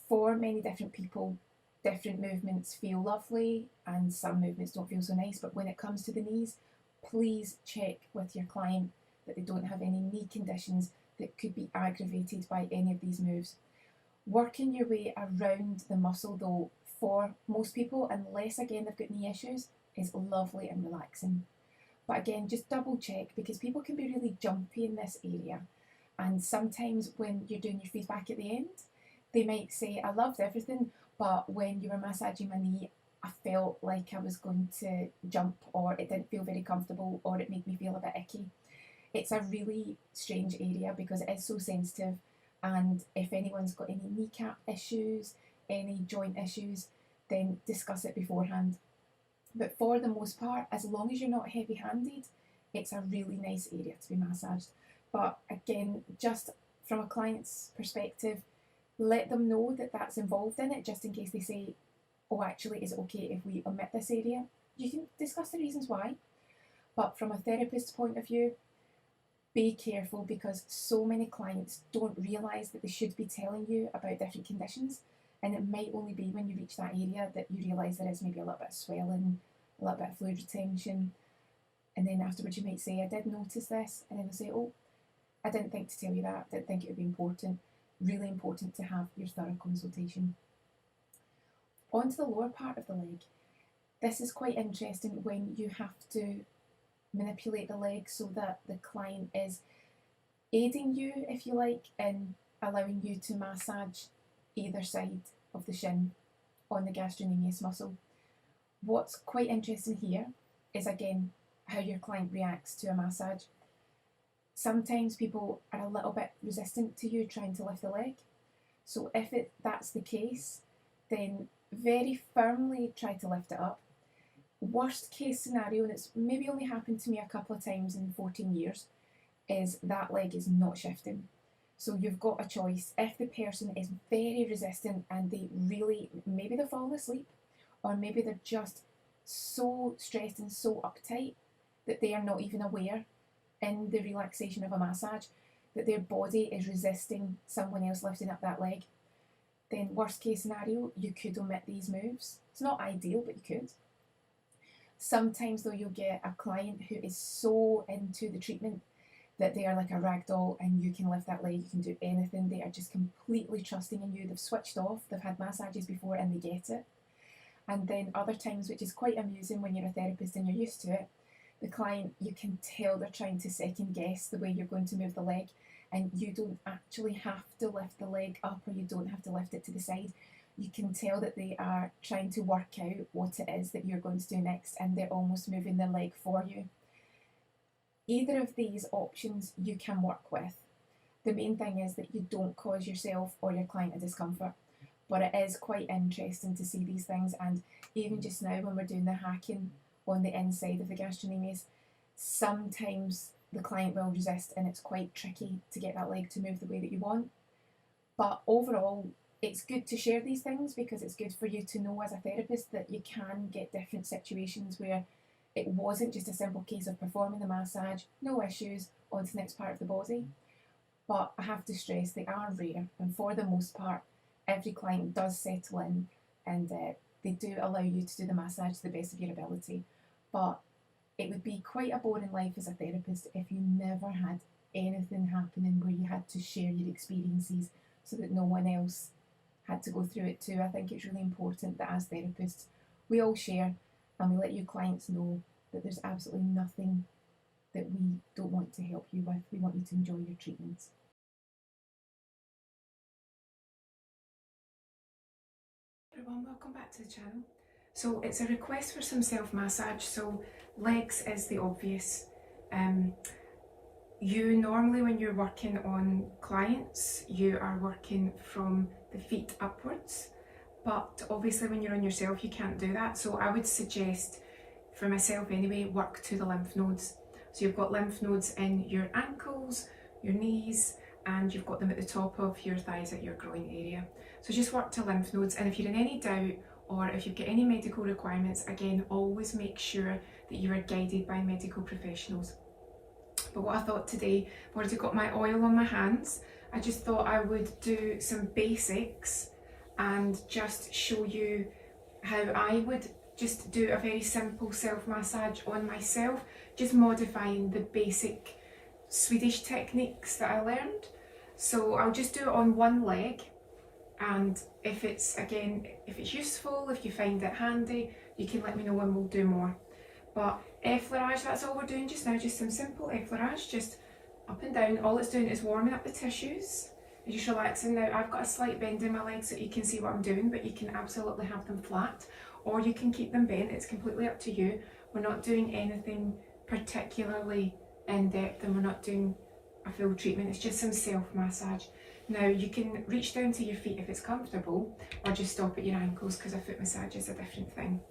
For many different people, different movements feel lovely and some movements don't feel so nice. But when it comes to the knees, please check with your client that they don't have any knee conditions that could be aggravated by any of these moves. Working your way around the muscle though, for most people, unless again they've got knee issues, is lovely and relaxing. But again, just double check because people can be really jumpy in this area. And sometimes when you're doing your feedback at the end, they might say, I loved everything, but when you were massaging my knee, I felt like I was going to jump, or it didn't feel very comfortable, or it made me feel a bit icky. It's a really strange area because it is so sensitive, and if anyone's got any kneecap issues, any joint issues, then discuss it beforehand. But for the most part, as long as you're not heavy handed, it's a really nice area to be massaged. But again, just from a client's perspective, let them know that that's involved in it, just in case they say, oh, actually, is it okay if we omit this area? You can discuss the reasons why. But from a therapist's point of view, be careful, because so many clients don't realise that they should be telling you about different conditions, and it might only be when you reach that area that you realise there is maybe a little bit of swelling, a little bit of fluid retention, and then afterwards you might say, I did notice this, and then they'll say, oh, I didn't think to tell you that, didn't think it would be important. Really important to have your thorough consultation. On to the lower part of the leg. This is quite interesting when you have to manipulate the leg so that the client is aiding you, if you like, in allowing you to massage either side of the shin on the gastrocnemius muscle. What's quite interesting here is, again, how your client reacts to a massage. Sometimes people are a little bit resistant to you trying to lift the leg. So if that's the case, then very firmly try to lift it up. Worst case scenario, and it's maybe only happened to me a couple of times in 14 years, is that leg is not shifting. So you've got a choice. If the person is very resistant and they really, maybe they're falling asleep, or maybe they're just so stressed and so uptight that they are not even aware in the relaxation of a massage that their body is resisting someone else lifting up that leg, then worst case scenario, you could omit these moves. It's not ideal, but you could. Sometimes though, you'll get a client who is so into the treatment that they are like a rag doll, and you can lift that leg, you can do anything. They are just completely trusting in you. They've switched off, they've had massages before and they get it. And then other times, which is quite amusing when you're a therapist and you're used to it, the client, you can tell they're trying to second guess the way you're going to move the leg, and you don't actually have to lift the leg up, or you don't have to lift it to the side. You can tell that they are trying to work out what it is that you're going to do next, and they're almost moving the leg for you. Either of these options you can work with. The main thing is that you don't cause yourself or your client a discomfort. But it is quite interesting to see these things, and even just now when we're doing the hacking on the inside of the gastrocnemius, sometimes the client will resist and it's quite tricky to get that leg to move the way that you want. But overall, it's good to share these things because it's good for you to know as a therapist that you can get different situations where it wasn't just a simple case of performing the massage, no issues, on to the next part of the body. But I have to stress, they are rare, and for the most part, every client does settle in, and they do allow you to do the massage to the best of your ability. But it would be quite a boring life as a therapist if you never had anything happening where you had to share your experiences so that no one else had to go through it too. I think it's really important that as therapists, we all share and we let you clients know that there's absolutely nothing that we don't want to help you with. We want you to enjoy your treatments. Everyone, welcome back to the channel. So it's a request for some self-massage. So legs is the obvious. You normally, when you're working on clients, you are working from the feet upwards, but obviously when you're on yourself you can't do that. So I would suggest, for myself anyway, work to the lymph nodes. So you've got lymph nodes in your ankles, your knees, and you've got them at the top of your thighs at your groin area. So just work to lymph nodes, and if you're in any doubt or if you've got any medical requirements, again, always make sure that you are guided by medical professionals. But what I thought today, I've already got my oil on my hands, I just thought I would do some basics and just show you how I would just do a very simple self-massage on myself, just modifying the basic Swedish techniques that I learned. So I'll just do it on one leg, and if it's useful, if you find it handy, you can let me know and we'll do more. But effleurage, that's all we're doing just now, just some simple effleurage, just up and down. All it's doing is warming up the tissues and just relaxing. Now I've got a slight bend in my legs so you can see what I'm doing, but you can absolutely have them flat, or you can keep them bent. It's completely up to you. We're not doing anything particularly in depth, and we're not doing a full treatment. It's just some self-massage. Now you can reach down to your feet if it's comfortable, or just stop at your ankles, because a foot massage is a different thing.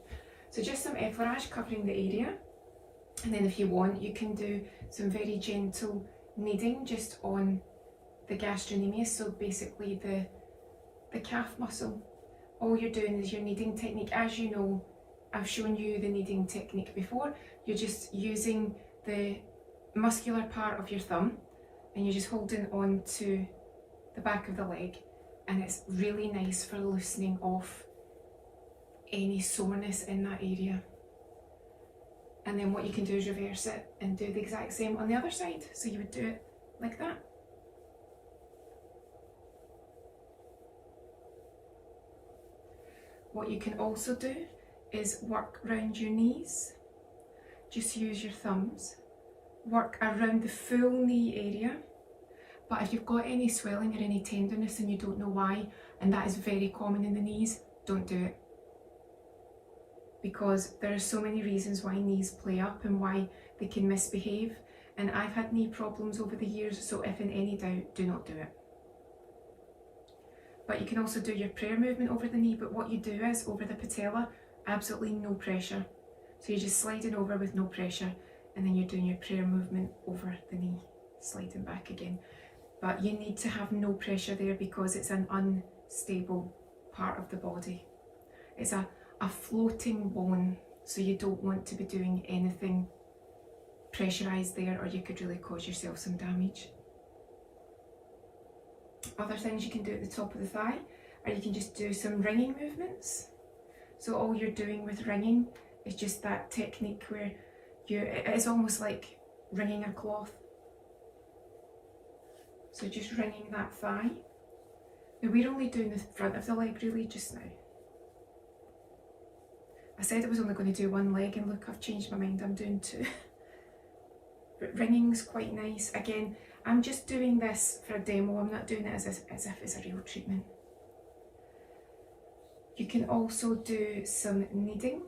So just some effleurage covering the area, and then if you want, you can do some very gentle kneading just on the gastrocnemius, so basically the calf muscle. All you're doing is your kneading technique. As you know, I've shown you the kneading technique before. You're just using the muscular part of your thumb, and you're just holding on to the back of the leg, and it's really nice for loosening off any soreness in that area. And then what you can do is reverse it and do the exact same on the other side. So you would do it like that. What you can also do is work around your knees. Just use your thumbs. Work around the full knee area. But if you've got any swelling or any tenderness and you don't know why, and that is very common in the knees, don't do it. Because there are so many reasons why knees play up and why they can misbehave. And I've had knee problems over the years, so if in any doubt, do not do it. But you can also do your prayer movement over the knee, but what you do is, over the patella, absolutely no pressure. So you're just sliding over with no pressure, and then you're doing your prayer movement over the knee, sliding back again. But you need to have no pressure there because it's an unstable part of the body. It's a floating bone, so you don't want to be doing anything pressurised there, or you could really cause yourself some damage. Other things you can do at the top of the thigh, or you can just do some ringing movements. So all you're doing with ringing is just that technique where it's almost like wringing a cloth. So just wringing that thigh. Now we're only doing the front of the leg really just now. I said I was only going to do one leg, and look, I've changed my mind, I'm doing two. But ringing's quite nice. Again, I'm just doing this for a demo, I'm not doing it as if it's a real treatment. You can also do some kneading.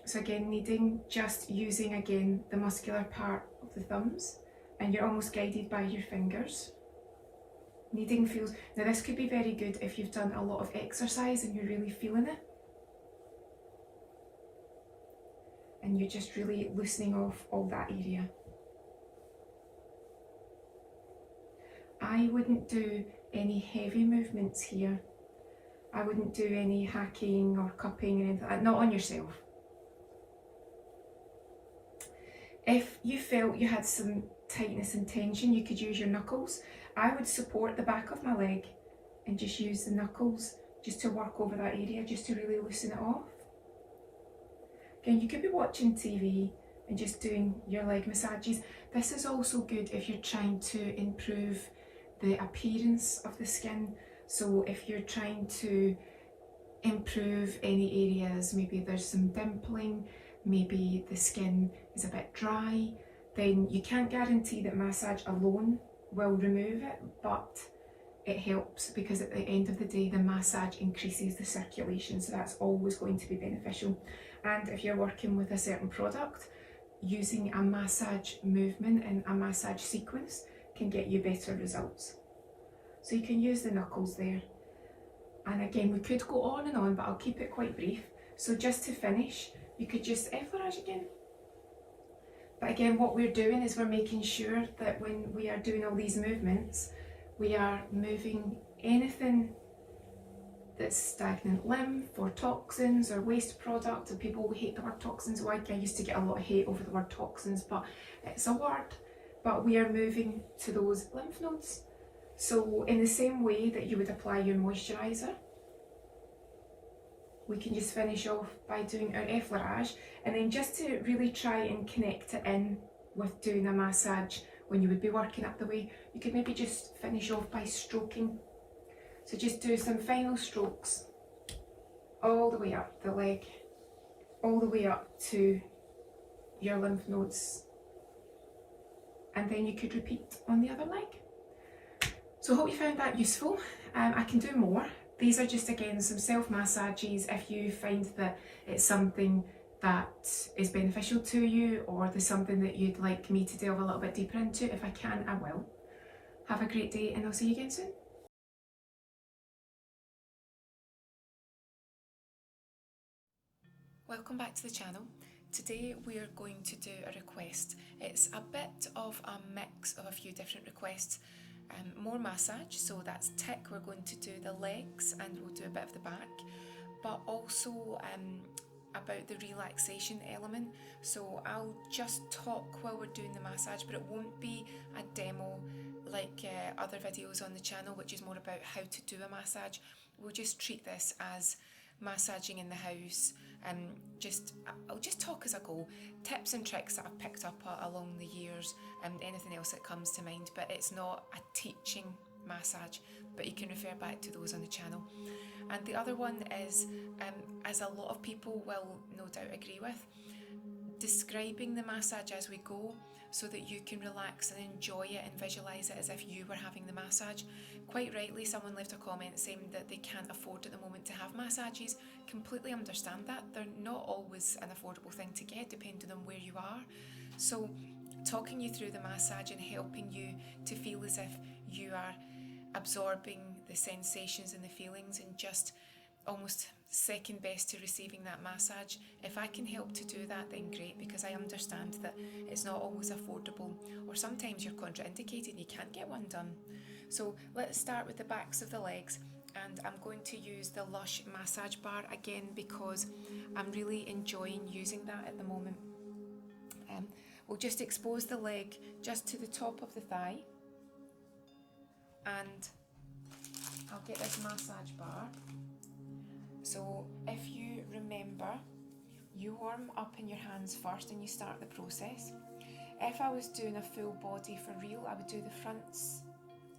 So again, kneading, just using again the muscular part of the thumbs, and you're almost guided by your fingers. Kneading feels, now this could be very good if you've done a lot of exercise and you're really feeling it. And you're just really loosening off all that area. I wouldn't do any heavy movements here. I wouldn't do any hacking or cupping or anything like that, not on yourself. If you felt you had some tightness and tension, you could use your knuckles. I would support the back of my leg and just use the knuckles just to work over that area, just to really loosen it off. Again, you could be watching TV and just doing your leg massages. This is also good if you're trying to improve the appearance of the skin. So if you're trying to improve any areas, maybe there's some dimpling, maybe the skin is a bit dry, then you can't guarantee that massage alone will remove it, but it helps because at the end of the day the massage increases the circulation, so that's always going to be beneficial. And if you're working with a certain product, using a massage movement and a massage sequence can get you better results. So you can use the knuckles there. And again, we could go on and on, but I'll keep it quite brief. So just to finish, you could just effleurage again. But again, what we're doing is we're making sure that when we are doing all these movements, we are moving anything that's stagnant lymph or toxins or waste product. And people hate the word toxins. I used to get a lot of hate over the word toxins, but it's a word. But we are moving to those lymph nodes. So in the same way that you would apply your moisturiser, we can just finish off by doing our effleurage, and then just to really try and connect it in with doing a massage when you would be working up the way, you could maybe just finish off by stroking. So just do some final strokes all the way up the leg, all the way up to your lymph nodes, and then you could repeat on the other leg. So I hope you found that useful. I can do more, These are just again some self-massages if you find that it's something that is beneficial to you, or there's something that you'd like me to delve a little bit deeper into. If I can, I will. Have a great day and I'll see you again soon. Welcome back to the channel. Today we're going to do a request. It's a bit of a mix of a few different requests. More massage, so that's tick, we're going to do the legs and we'll do a bit of the back, but also about the relaxation element. So I'll just talk while we're doing the massage, but it won't be a demo like other videos on the channel, which is more about how to do a massage. We'll just treat this as massaging in the house, and I'll just talk as I go, tips and tricks that I've picked up along the years, and anything else that comes to mind. But it's not a teaching massage, but you can refer back to those on the channel. And the other one is, as a lot of people will no doubt agree with, describing the massage as we go, so that you can relax and enjoy it and visualise it as if you were having the massage. Quite rightly, someone left a comment saying that they can't afford at the moment to have massages. Completely understand that. They're not always an affordable thing to get, depending on where you are. So talking you through the massage and helping you to feel as if you are absorbing the sensations and the feelings and just almost second best to receiving that massage. If I can help to do that, then great, because I understand that it's not always affordable, or sometimes you're contraindicated and you can't get one done. So let's start with the backs of the legs, and I'm going to use the Lush massage bar again because I'm really enjoying using that at the moment. We'll just expose the leg just to the top of the thigh, and I'll get this massage bar. So if you remember, you warm up in your hands first and you start the process. If I was doing a full body for real, I would do the fronts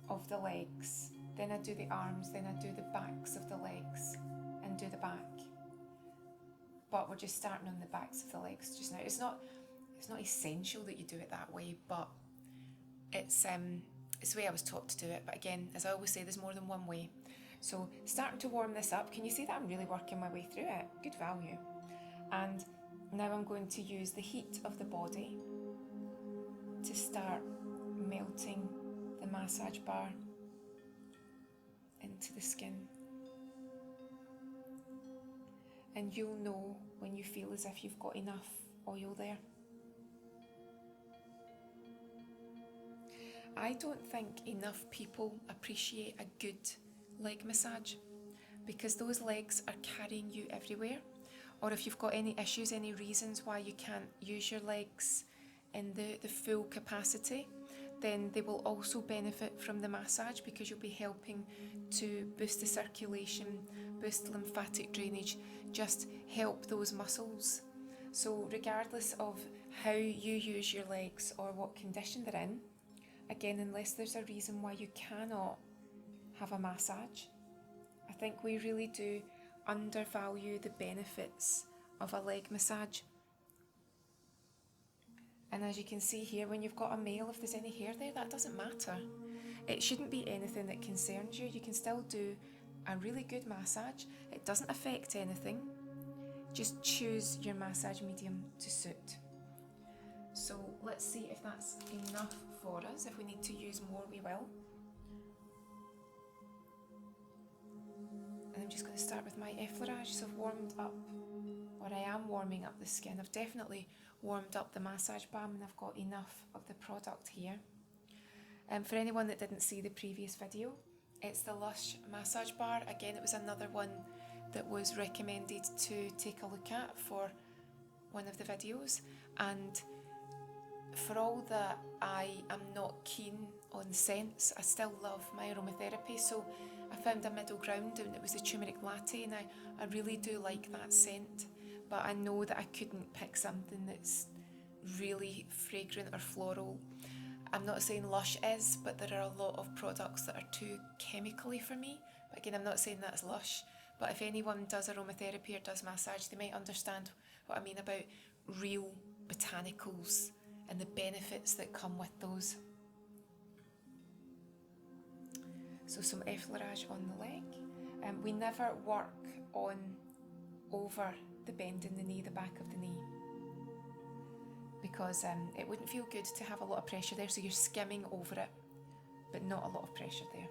of the legs, then I'd do the arms, then I'd do the backs of the legs and do the back. But we're just starting on the backs of the legs just now. It's not essential that you do it that way, but it's the way I was taught to do it. But again, as I always say, there's more than one way. So starting to warm this up. Can you see that I'm really working my way through it? Good value. And now I'm going to use the heat of the body to start melting the massage bar into the skin. And you'll know when you feel as if you've got enough oil there. I don't think enough people appreciate a good leg massage, because those legs are carrying you everywhere. Or if you've got any issues, any reasons why you can't use your legs in the full capacity, then they will also benefit from the massage, because you'll be helping to boost the circulation, boost lymphatic drainage, just help those muscles. So regardless of how you use your legs or what condition they're in, again, unless there's a reason why you cannot have a massage, I think we really do undervalue the benefits of a leg massage. And as you can see here, when you've got a male, if there's any hair there, that doesn't matter. It shouldn't be anything that concerns you. You can still do a really good massage. It doesn't affect anything. Just choose your massage medium to suit. So let's see if that's enough for us. If we need to use more, we will. And I'm just going to start with my effleurage. So I've warmed up, or I am warming up the skin. I've definitely warmed up the massage balm, and I've got enough of the product here. For anyone that didn't see the previous video, it's the Lush massage bar. Again, it was another one that was recommended to take a look at for one of the videos. And for all that I am not keen on scents, I still love my aromatherapy, so I found a middle ground, and it was the turmeric latte, and I really do like that scent, but I know that I couldn't pick something that's really fragrant or floral. I'm not saying Lush is, but there are a lot of products that are too chemically for me. But again, I'm not saying that's Lush, but if anyone does aromatherapy or does massage, they might understand what I mean about real botanicals and the benefits that come with those. So some effleurage on the leg, We never work on over the bend in the knee, the back of the knee, because it wouldn't feel good to have a lot of pressure there, so you're skimming over it, but not a lot of pressure there.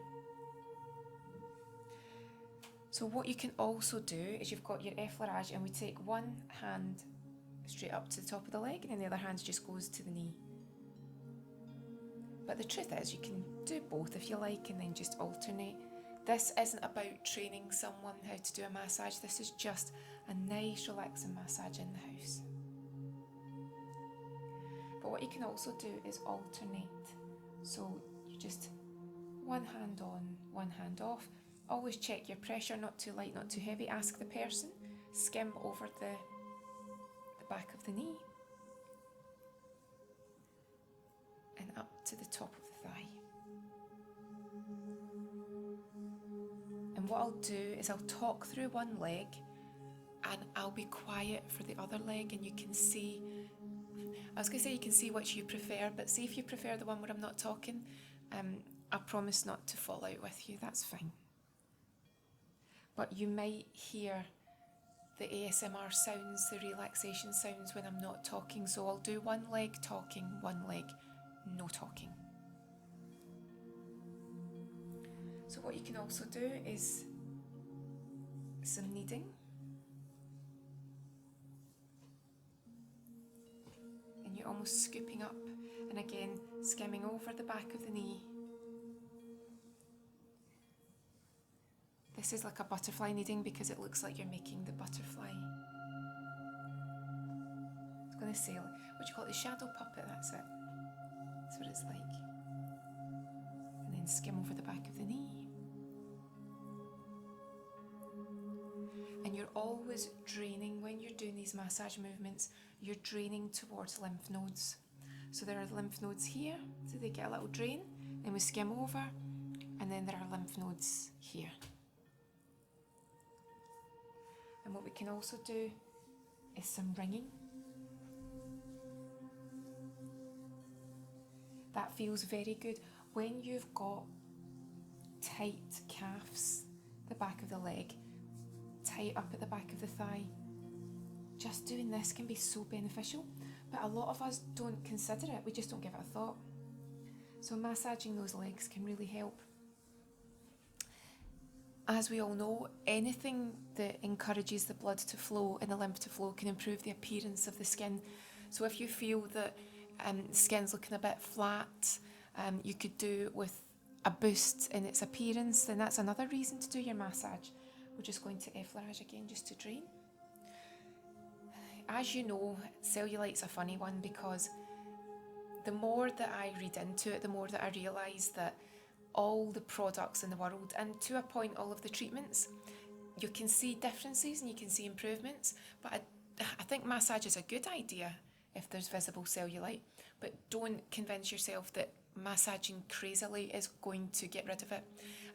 So what you can also do is you've got your effleurage, and we take one hand straight up to the top of the leg and then the other hand just goes to the knee. But the truth is you can do both if you like and then just alternate. This isn't about training someone how to do a massage, this is just a nice relaxing massage in the house. But what you can also do is alternate. So you just one hand on, one hand off. Always check your pressure, not too light, not too heavy. Ask the person, skim over the back of the knee and up to the top of the thigh. And what I'll do is I'll talk through one leg and I'll be quiet for the other leg, and you can see, I was going to say you can see which you prefer, but see if you prefer the one where I'm not talking, I promise not to fall out with you, that's fine. But you might hear the ASMR sounds, the relaxation sounds when I'm not talking, so I'll do one leg talking, one leg no talking. So what you can also do is some kneading. And you're almost scooping up and again skimming over the back of the knee. This is like a butterfly kneading because it looks like you're making the butterfly. I was going to say, what do you call it, the shadow puppet, that's it. That's what it's like. And then skim over the back of the knee. And you're always draining, when you're doing these massage movements, you're draining towards lymph nodes. So there are lymph nodes here, so they get a little drain, then we skim over, and then there are lymph nodes here. And what we can also do is some ringing. That feels very good. When you've got tight calves, the back of the leg, tight up at the back of the thigh, just doing this can be so beneficial. But a lot of us don't consider it, we just don't give it a thought. So massaging those legs can really help. As we all know, anything that encourages the blood to flow and the lymph to flow can improve the appearance of the skin. So if you feel that the skin's looking a bit flat, you could do with a boost in its appearance, then that's another reason to do your massage. We're just going to effleurage again just to drain. As you know, cellulite's a funny one because the more that I read into it, the more that I realise that all the products in the world, and to a point all of the treatments, you can see differences and you can see improvements, but I think massage is a good idea if there's visible cellulite, but don't convince yourself that massaging crazily is going to get rid of it.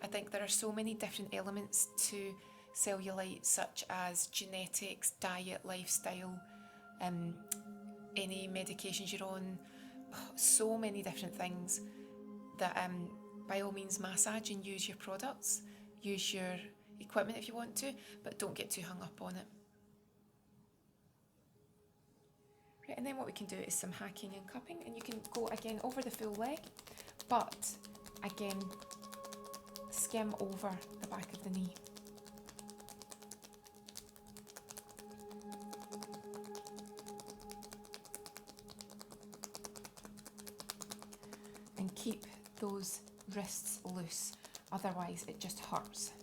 I think there are so many different elements to cellulite, such as genetics, diet, lifestyle, any medications you're on, so many different things that by all means massage and use your products, use your equipment if you want to, but don't get too hung up on it. Right, and then what we can do is some hacking and cupping, and you can go again over the full leg, but again skim over the back of the knee. And keep those wrists loose, otherwise it just hurts.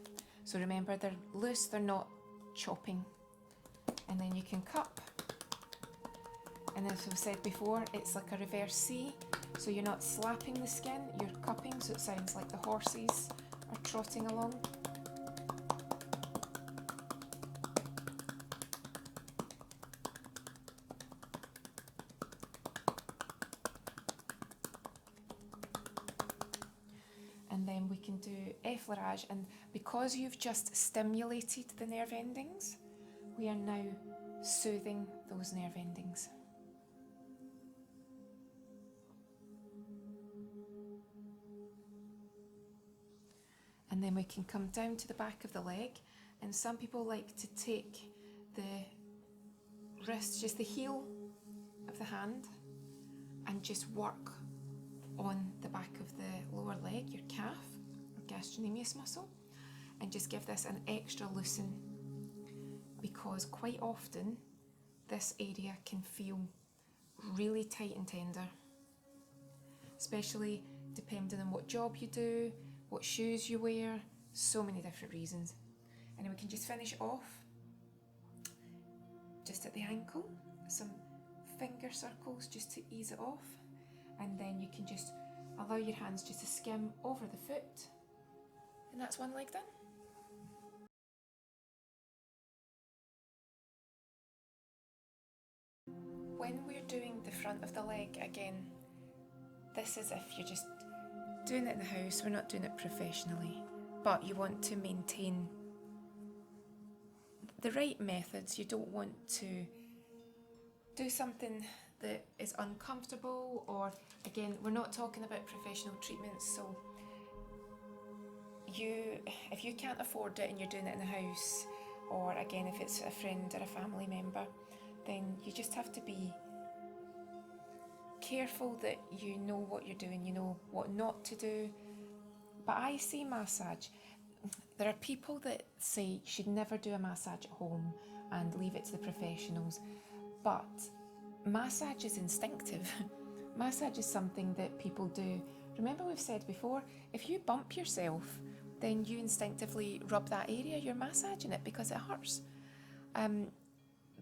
So remember, they're loose, they're not chopping. And then you can cup. And as we've said before, it's like a reverse C, so you're not slapping the skin, you're cupping, so it sounds like the horses are trotting along. And then we can do effleurage, and because you've just stimulated the nerve endings, we are now soothing those nerve endings. And then we can come down to the back of the leg, and some people like to take the wrist, just the heel of the hand, and just work on the back of the lower leg, your calf or gastrocnemius muscle, and just give this an extra loosen, because quite often this area can feel really tight and tender, especially depending on what job you do, what shoes you wear, so many different reasons. And then we can just finish off just at the ankle, some finger circles just to ease it off, and then you can just allow your hands just to skim over the foot, and that's one leg done. When we're doing the front of the leg, again, this is if you're just doing it in the house, we're not doing it professionally, but you want to maintain the right methods. You don't want to do something that is uncomfortable, or again, we're not talking about professional treatments, so if you can't afford it and you're doing it in the house, or again if it's a friend or a family member, then you just have to be careful that you know what you're doing, you know what not to do. But I say massage. There are people that say you should never do a massage at home and leave it to the professionals, but massage is instinctive. Massage is something that people do. Remember, we've said before, if you bump yourself, then you instinctively rub that area, you're massaging it because it hurts.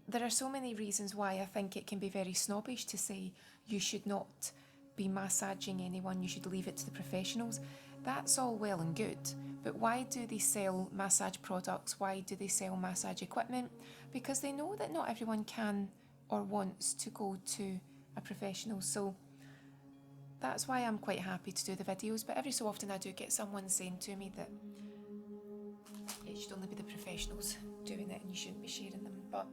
There are so many reasons why I think it can be very snobbish to say you should not be massaging anyone, you should leave it to the professionals. That's all well and good, but why do they sell massage products? Why do they sell massage equipment? Because they know that not everyone can or wants to go to a professional. So that's why I'm quite happy to do the videos, but every so often I do get someone saying to me that it should only be the professionals doing it and you shouldn't be sharing them. But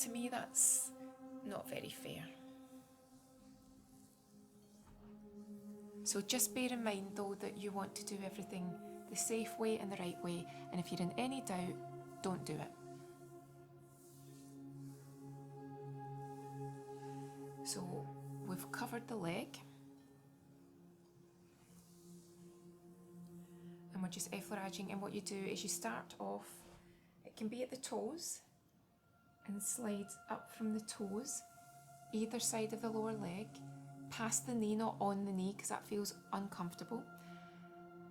to me, that's not very fair. So just bear in mind though that you want to do everything the safe way and the right way, and if you're in any doubt, don't do it. So we've covered the leg, and we're just effleuraging, and what you do is you start off, it can be at the toes, and slide up from the toes, either side of the lower leg, past the knee, not on the knee because that feels uncomfortable.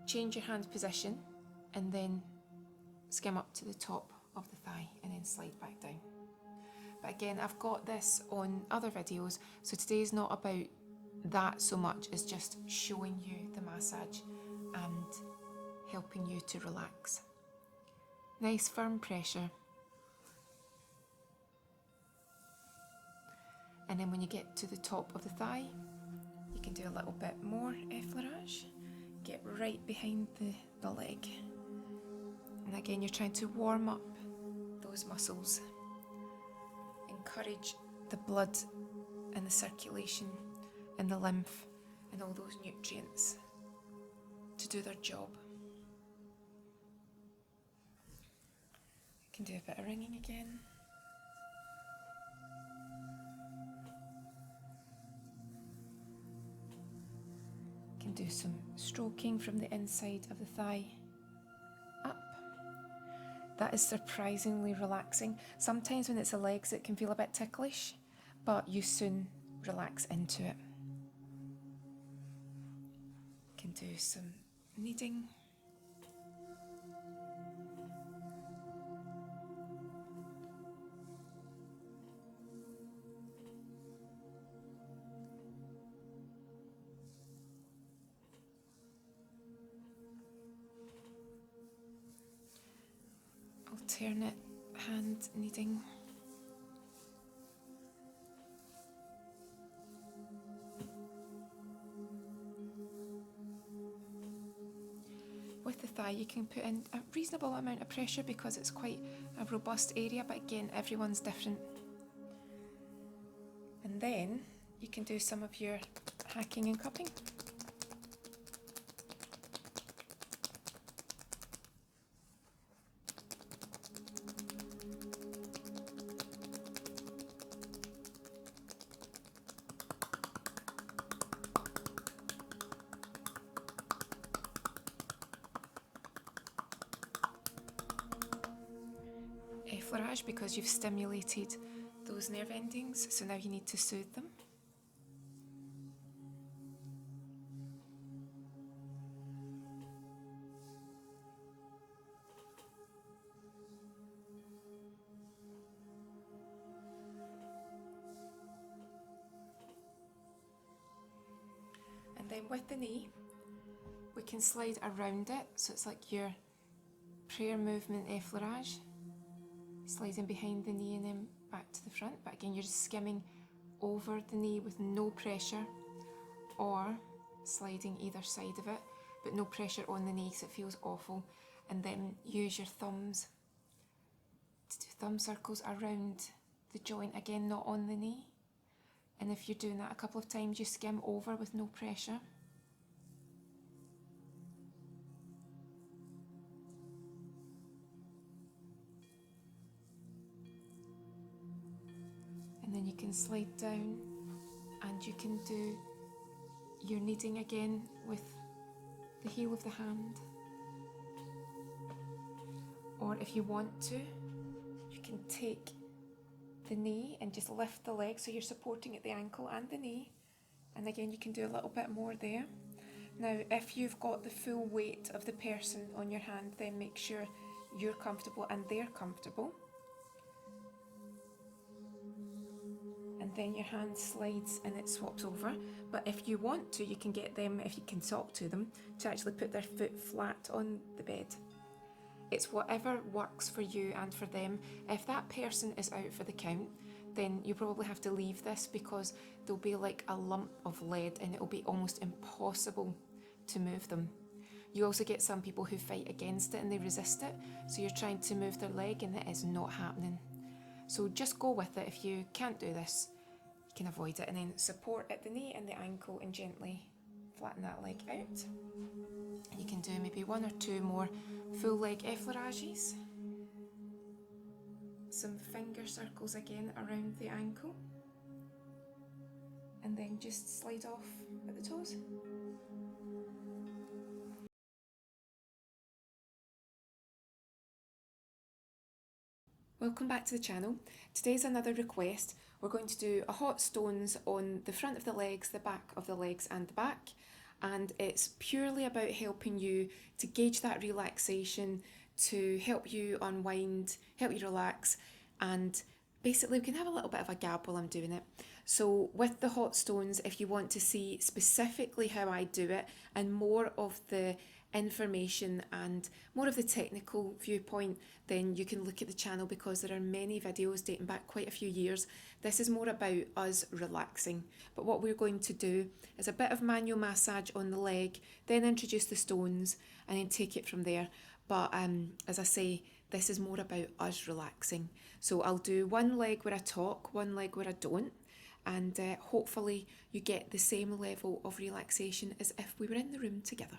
Change your hand position and then skim up to the top of the thigh and then slide back down. But again, I've got this on other videos, so today's not about that so much as just showing you the massage and helping you to relax. Nice firm pressure. And then when you get to the top of the thigh, you can do a little bit more effleurage. Get right behind the leg. And again, you're trying to warm up those muscles. Encourage the blood and the circulation and the lymph and all those nutrients to do their job. You can do a bit of ringing again. Can do some stroking from the inside of the thigh up. That is surprisingly relaxing. Sometimes when it's the legs it can feel a bit ticklish, but you soon relax into it. Can do some kneading. Alternate hand kneading. With the thigh you can put in a reasonable amount of pressure because it's quite a robust area, but again everyone's different. And then you can do some of your hacking and cupping. effleurage because you've stimulated those nerve endings, so now you need to soothe them. And then with the knee, we can slide around it, so it's like your prayer movement effleurage, sliding behind the knee and then back to the front. But again, you're just skimming over the knee with no pressure, or sliding either side of it, but no pressure on the knee because it feels awful. And then use your thumbs to do thumb circles around the joint, again not on the knee. And if you're doing that a couple of times, you skim over with no pressure. And then you can slide down and you can do your kneading again with the heel of the hand. Or if you want to, you can take the knee and just lift the leg so you're supporting at the ankle and the knee. And again, you can do a little bit more there. Now, if you've got the full weight of the person on your hand, then make sure you're comfortable and they're comfortable. And then your hand slides and it swaps over. But if you want to, you can get them, if you can talk to them, to actually put their foot flat on the bed. It's whatever works for you and for them. If that person is out for the count, then you probably have to leave this because there'll be like a lump of lead and it'll be almost impossible to move them. You also get some people who fight against it and they resist it. So you're trying to move their leg and it is not happening. So just go with it. If you can't do this, you can avoid it, and then support at the knee and the ankle and gently flatten that leg out. You can do maybe one or two more full leg effleurages. Some finger circles again around the ankle. And then just slide off at the toes. Welcome back to the channel. Today's another request. We're going to do a hot stones on the front of the legs, the back of the legs and the back. And it's purely about helping you to gauge that relaxation, to help you unwind, help you relax, and basically we can have a little bit of a gab while I'm doing it. So with the hot stones, if you want to see specifically how I do it and more of the information and more of the technical viewpoint, then you can look at the channel because there are many videos dating back quite a few years. This is more about us relaxing, but what we're going to do is a bit of manual massage on the leg, then introduce the stones and then take it from there. But as I say, this is more about us relaxing. So I'll do one leg where I talk, one leg where I don't, and hopefully you get the same level of relaxation as if we were in the room together.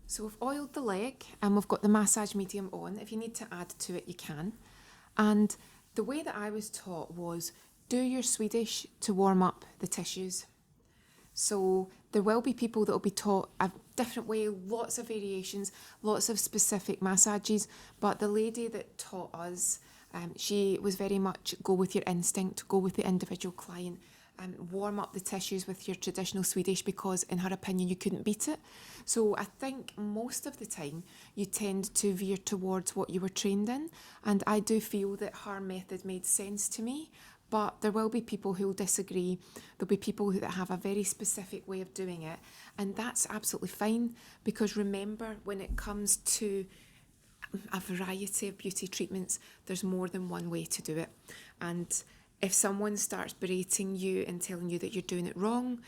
So we've oiled the leg and we've got the massage medium on. If you need to add to it, you can. And the way that I was taught was do your Swedish to warm up the tissues. So there will be people that will be taught a different way, lots of variations, lots of specific massages. But the lady that taught us, she was very much go with your instinct, go with the individual client. Warm up the tissues with your traditional Swedish because in her opinion you couldn't beat it. So I think most of the time you tend to veer towards what you were trained in, and I do feel that her method made sense to me, but there will be people who will disagree. There'll be people that have a very specific way of doing it, and that's absolutely fine, because remember, when it comes to a variety of beauty treatments, there's more than one way to do it. And if someone starts berating you and telling you that you're doing it wrong,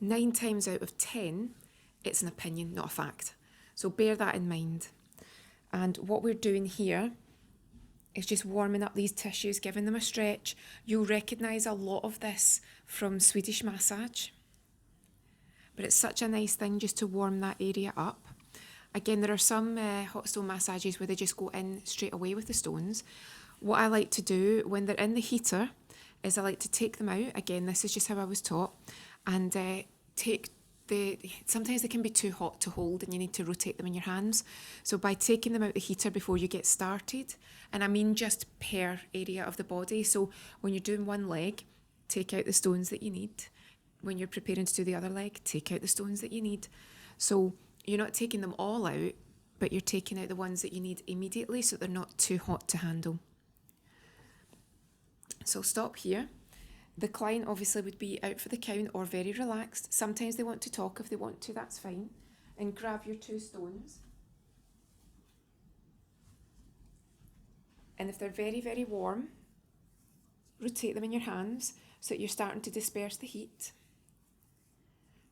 9 times out of 10, it's an opinion, not a fact. So bear that in mind. And what we're doing here is just warming up these tissues, giving them a stretch. You'll recognise a lot of this from Swedish massage. But it's such a nice thing just to warm that area up. Again, there are some hot stone massages where they just go in straight away with the stones. What I like to do when they're in the heater is I like to take them out. Again, this is just how I was taught. And sometimes they can be too hot to hold and you need to rotate them in your hands. So by taking them out the heater before you get started, and I mean just per area of the body. So when you're doing one leg, take out the stones that you need. When you're preparing to do the other leg, take out the stones that you need. So you're not taking them all out, but you're taking out the ones that you need immediately so they're not too hot to handle. So stop here. The client obviously would be out for the count or very relaxed. Sometimes they want to talk. If they want to, that's fine. And grab your 2 stones. And if they're very, very warm, rotate them in your hands so that you're starting to disperse the heat.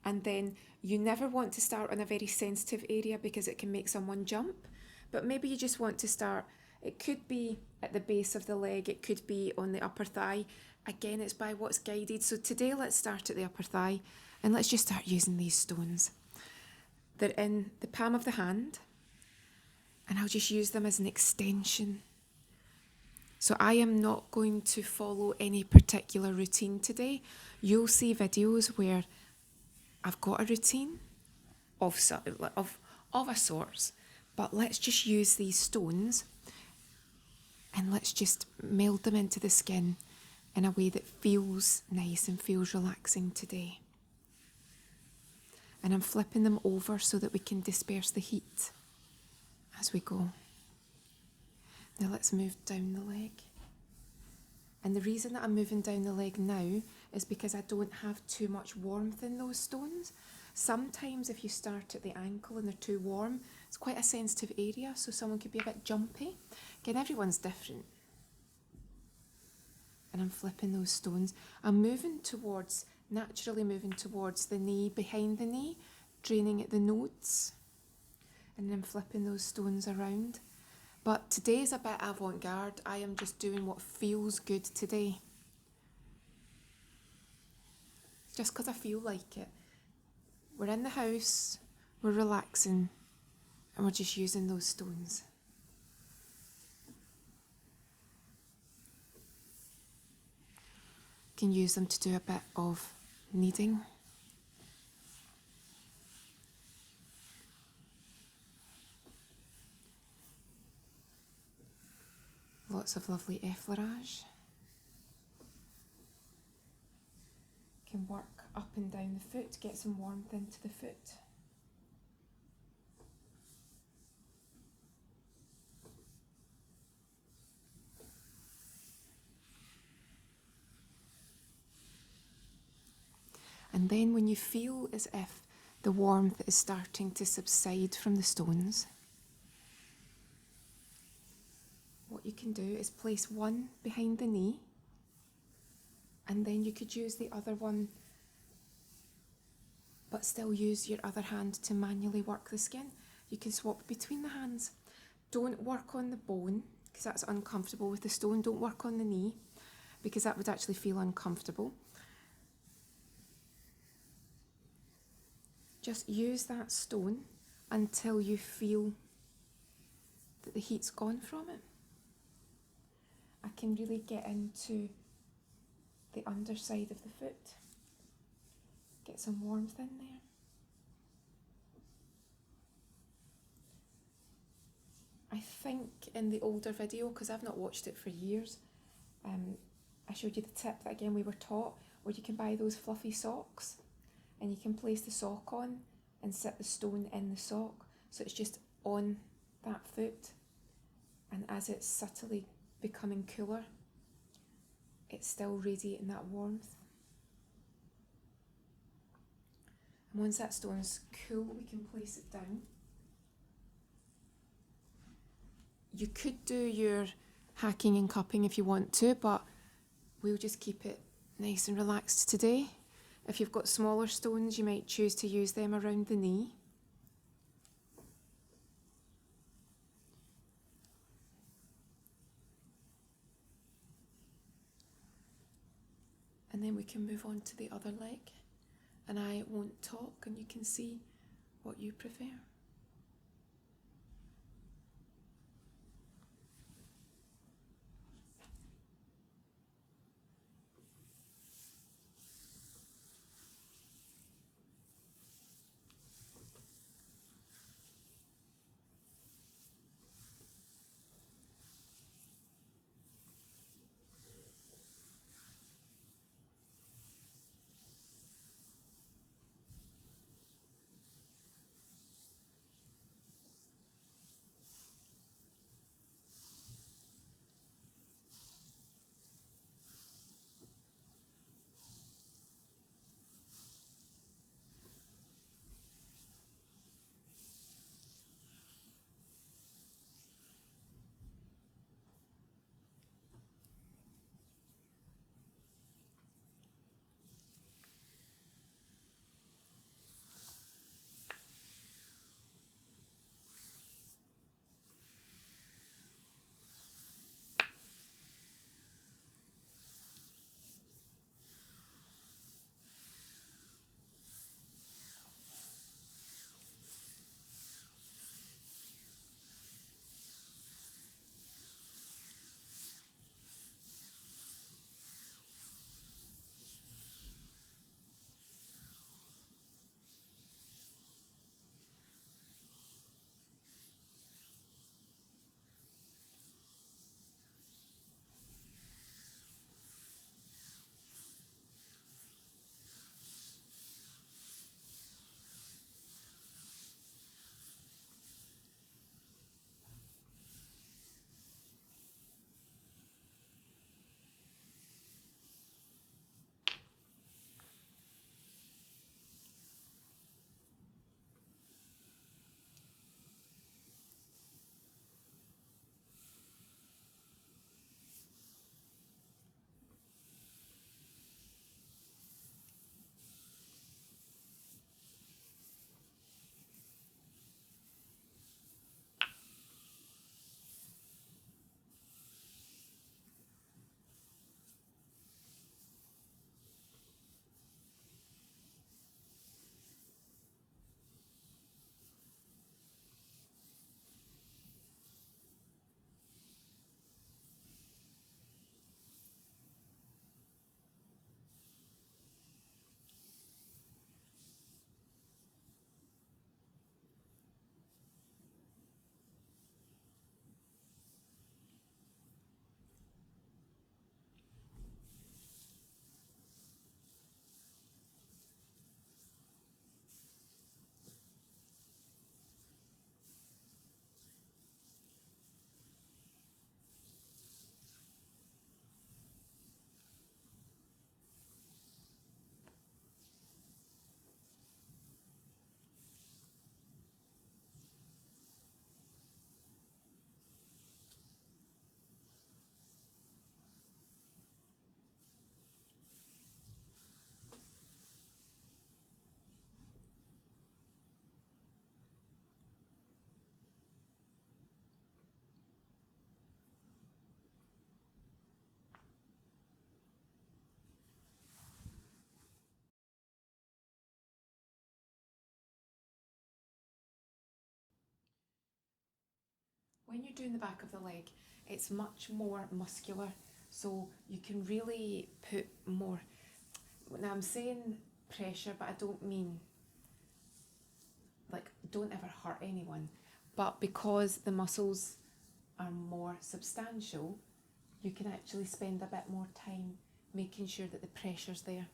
And then you never want to start on a very sensitive area because it can make someone jump. But maybe you just want to start, it could be at the base of the leg, it could be on the upper thigh. Again, it's by what's guided. So today let's start at the upper thigh and let's just start using these stones. They're in the palm of the hand and I'll just use them as an extension. So I am not going to follow any particular routine today. You'll see videos where I've got a routine of a sort, but let's just use these stones and let's just meld them into the skin in a way that feels nice and feels relaxing today. And I'm flipping them over so that we can disperse the heat as we go. Now let's move down the leg. And the reason that I'm moving down the leg now is because I don't have too much warmth in those stones. Sometimes if you start at the ankle and they're too warm, it's quite a sensitive area, so someone could be a bit jumpy. Again, everyone's different. And I'm flipping those stones. I'm naturally moving towards the knee, behind the knee, draining at the nodes. And then I'm flipping those stones around. But today's a bit avant-garde. I am just doing what feels good today. Just because I feel like it. We're in the house, we're relaxing, and we're just using those stones. You can use them to do a bit of kneading. Lots of lovely effleurage. Can work up and down the foot, get some warmth into the foot. And then when you feel as if the warmth is starting to subside from the stones, what you can do is place one behind the knee, and then you could use the other one, but still use your other hand to manually work the skin. You can swap between the hands. Don't work on the bone, because that's uncomfortable with the stone. Don't work on the knee, because that would actually feel uncomfortable. Just use that stone until you feel that the heat's gone from it. I can really get into the underside of the foot. Get some warmth in there. I think in the older video, because I've not watched it for years, I showed you the tip that again we were taught, where you can buy those fluffy socks and you can place the sock on and sit the stone in the sock, so it's just on that foot, and as it's subtly becoming cooler, it's still radiating that warmth. And once that stone's cool, we can place it down. You could do your hacking and cupping if you want to, but we'll just keep it nice and relaxed today. If you've got smaller stones, you might choose to use them around the knee. And then we can move on to the other leg. And I won't talk and you can see what you prefer. When you're doing the back of the leg, it's much more muscular, so you can really put more. Now I'm saying pressure, but I don't mean like don't ever hurt anyone. But because the muscles are more substantial, you can actually spend a bit more time making sure that the pressure's there.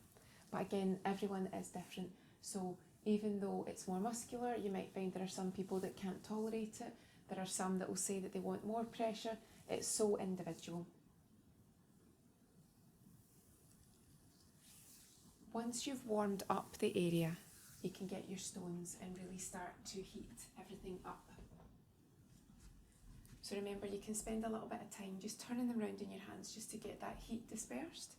But again, everyone is different. So even though it's more muscular, you might find there are some people that can't tolerate it. There are some that will say that they want more pressure. It's so individual. Once you've warmed up the area, you can get your stones and really start to heat everything up. So remember, you can spend a little bit of time just turning them around in your hands just to get that heat dispersed.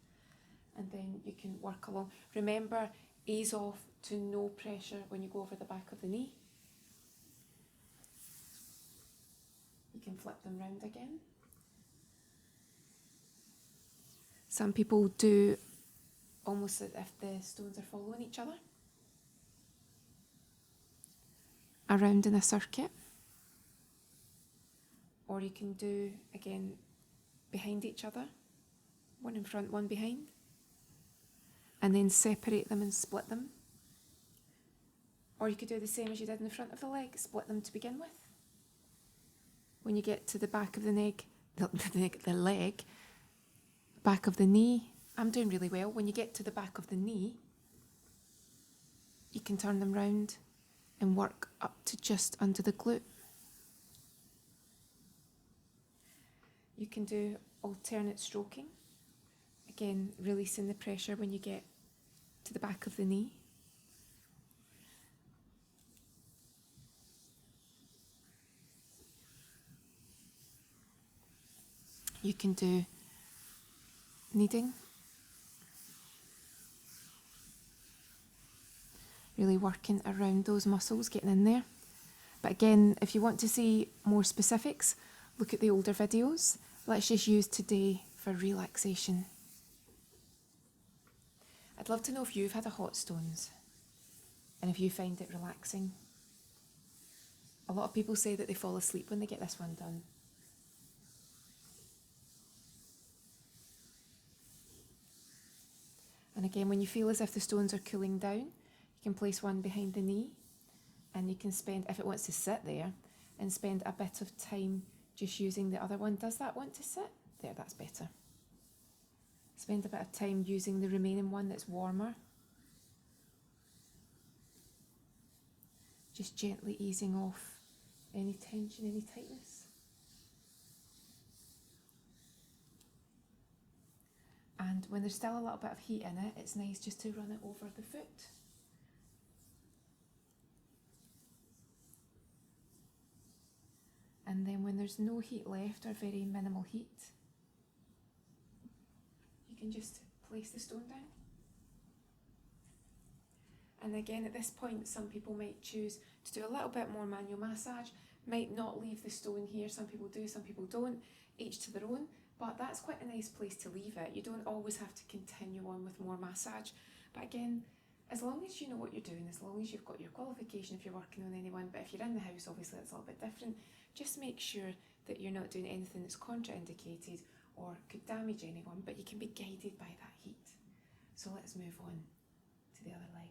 and then you can work along. Remember, ease off to no pressure when you go over the back of the knee. You can flip them round again. Some people do almost as if the stones are following each other, around in a circuit. Or you can do, again, behind each other, one in front, one behind, and then separate them and split them. Or you could do the same as you did in the front of the leg, split them to begin with. When you get to the back of the neck, the leg, back of the knee, I'm doing really well. When you get to the back of the knee, you can turn them round and work up to just under the glute. You can do alternate stroking. Again, releasing the pressure when you get to the back of the knee. You can do kneading. Really working around those muscles, getting in there. But again, if you want to see more specifics, look at the older videos. Let's just use today for relaxation. I'd love to know if you've had a hot stones and if you find it relaxing. A lot of people say that they fall asleep when they get this one done. And again, when you feel as if the stones are cooling down, you can place one behind the knee, and you can spend, if it wants to sit there, and spend a bit of time just using the other one. Does that want to sit? There, that's better. Spend a bit of time using the remaining one that's warmer. Just gently easing off any tension, any tightness. And when there's still a little bit of heat in it, it's nice just to run it over the foot. And then when there's no heat left, or very minimal heat, you can just place the stone down. And again, at this point, some people might choose to do a little bit more manual massage, might not leave the stone here. Some people do, some people don't, each to their own, but that's quite a nice place to leave it. You don't always have to continue on with more massage. But again, as long as you know what you're doing, as long as you've got your qualification if you're working on anyone, but if you're in the house, obviously it's a little bit different. Just make sure that you're not doing anything that's contraindicated or could damage anyone, but you can be guided by that heat. So let's move on to the other leg.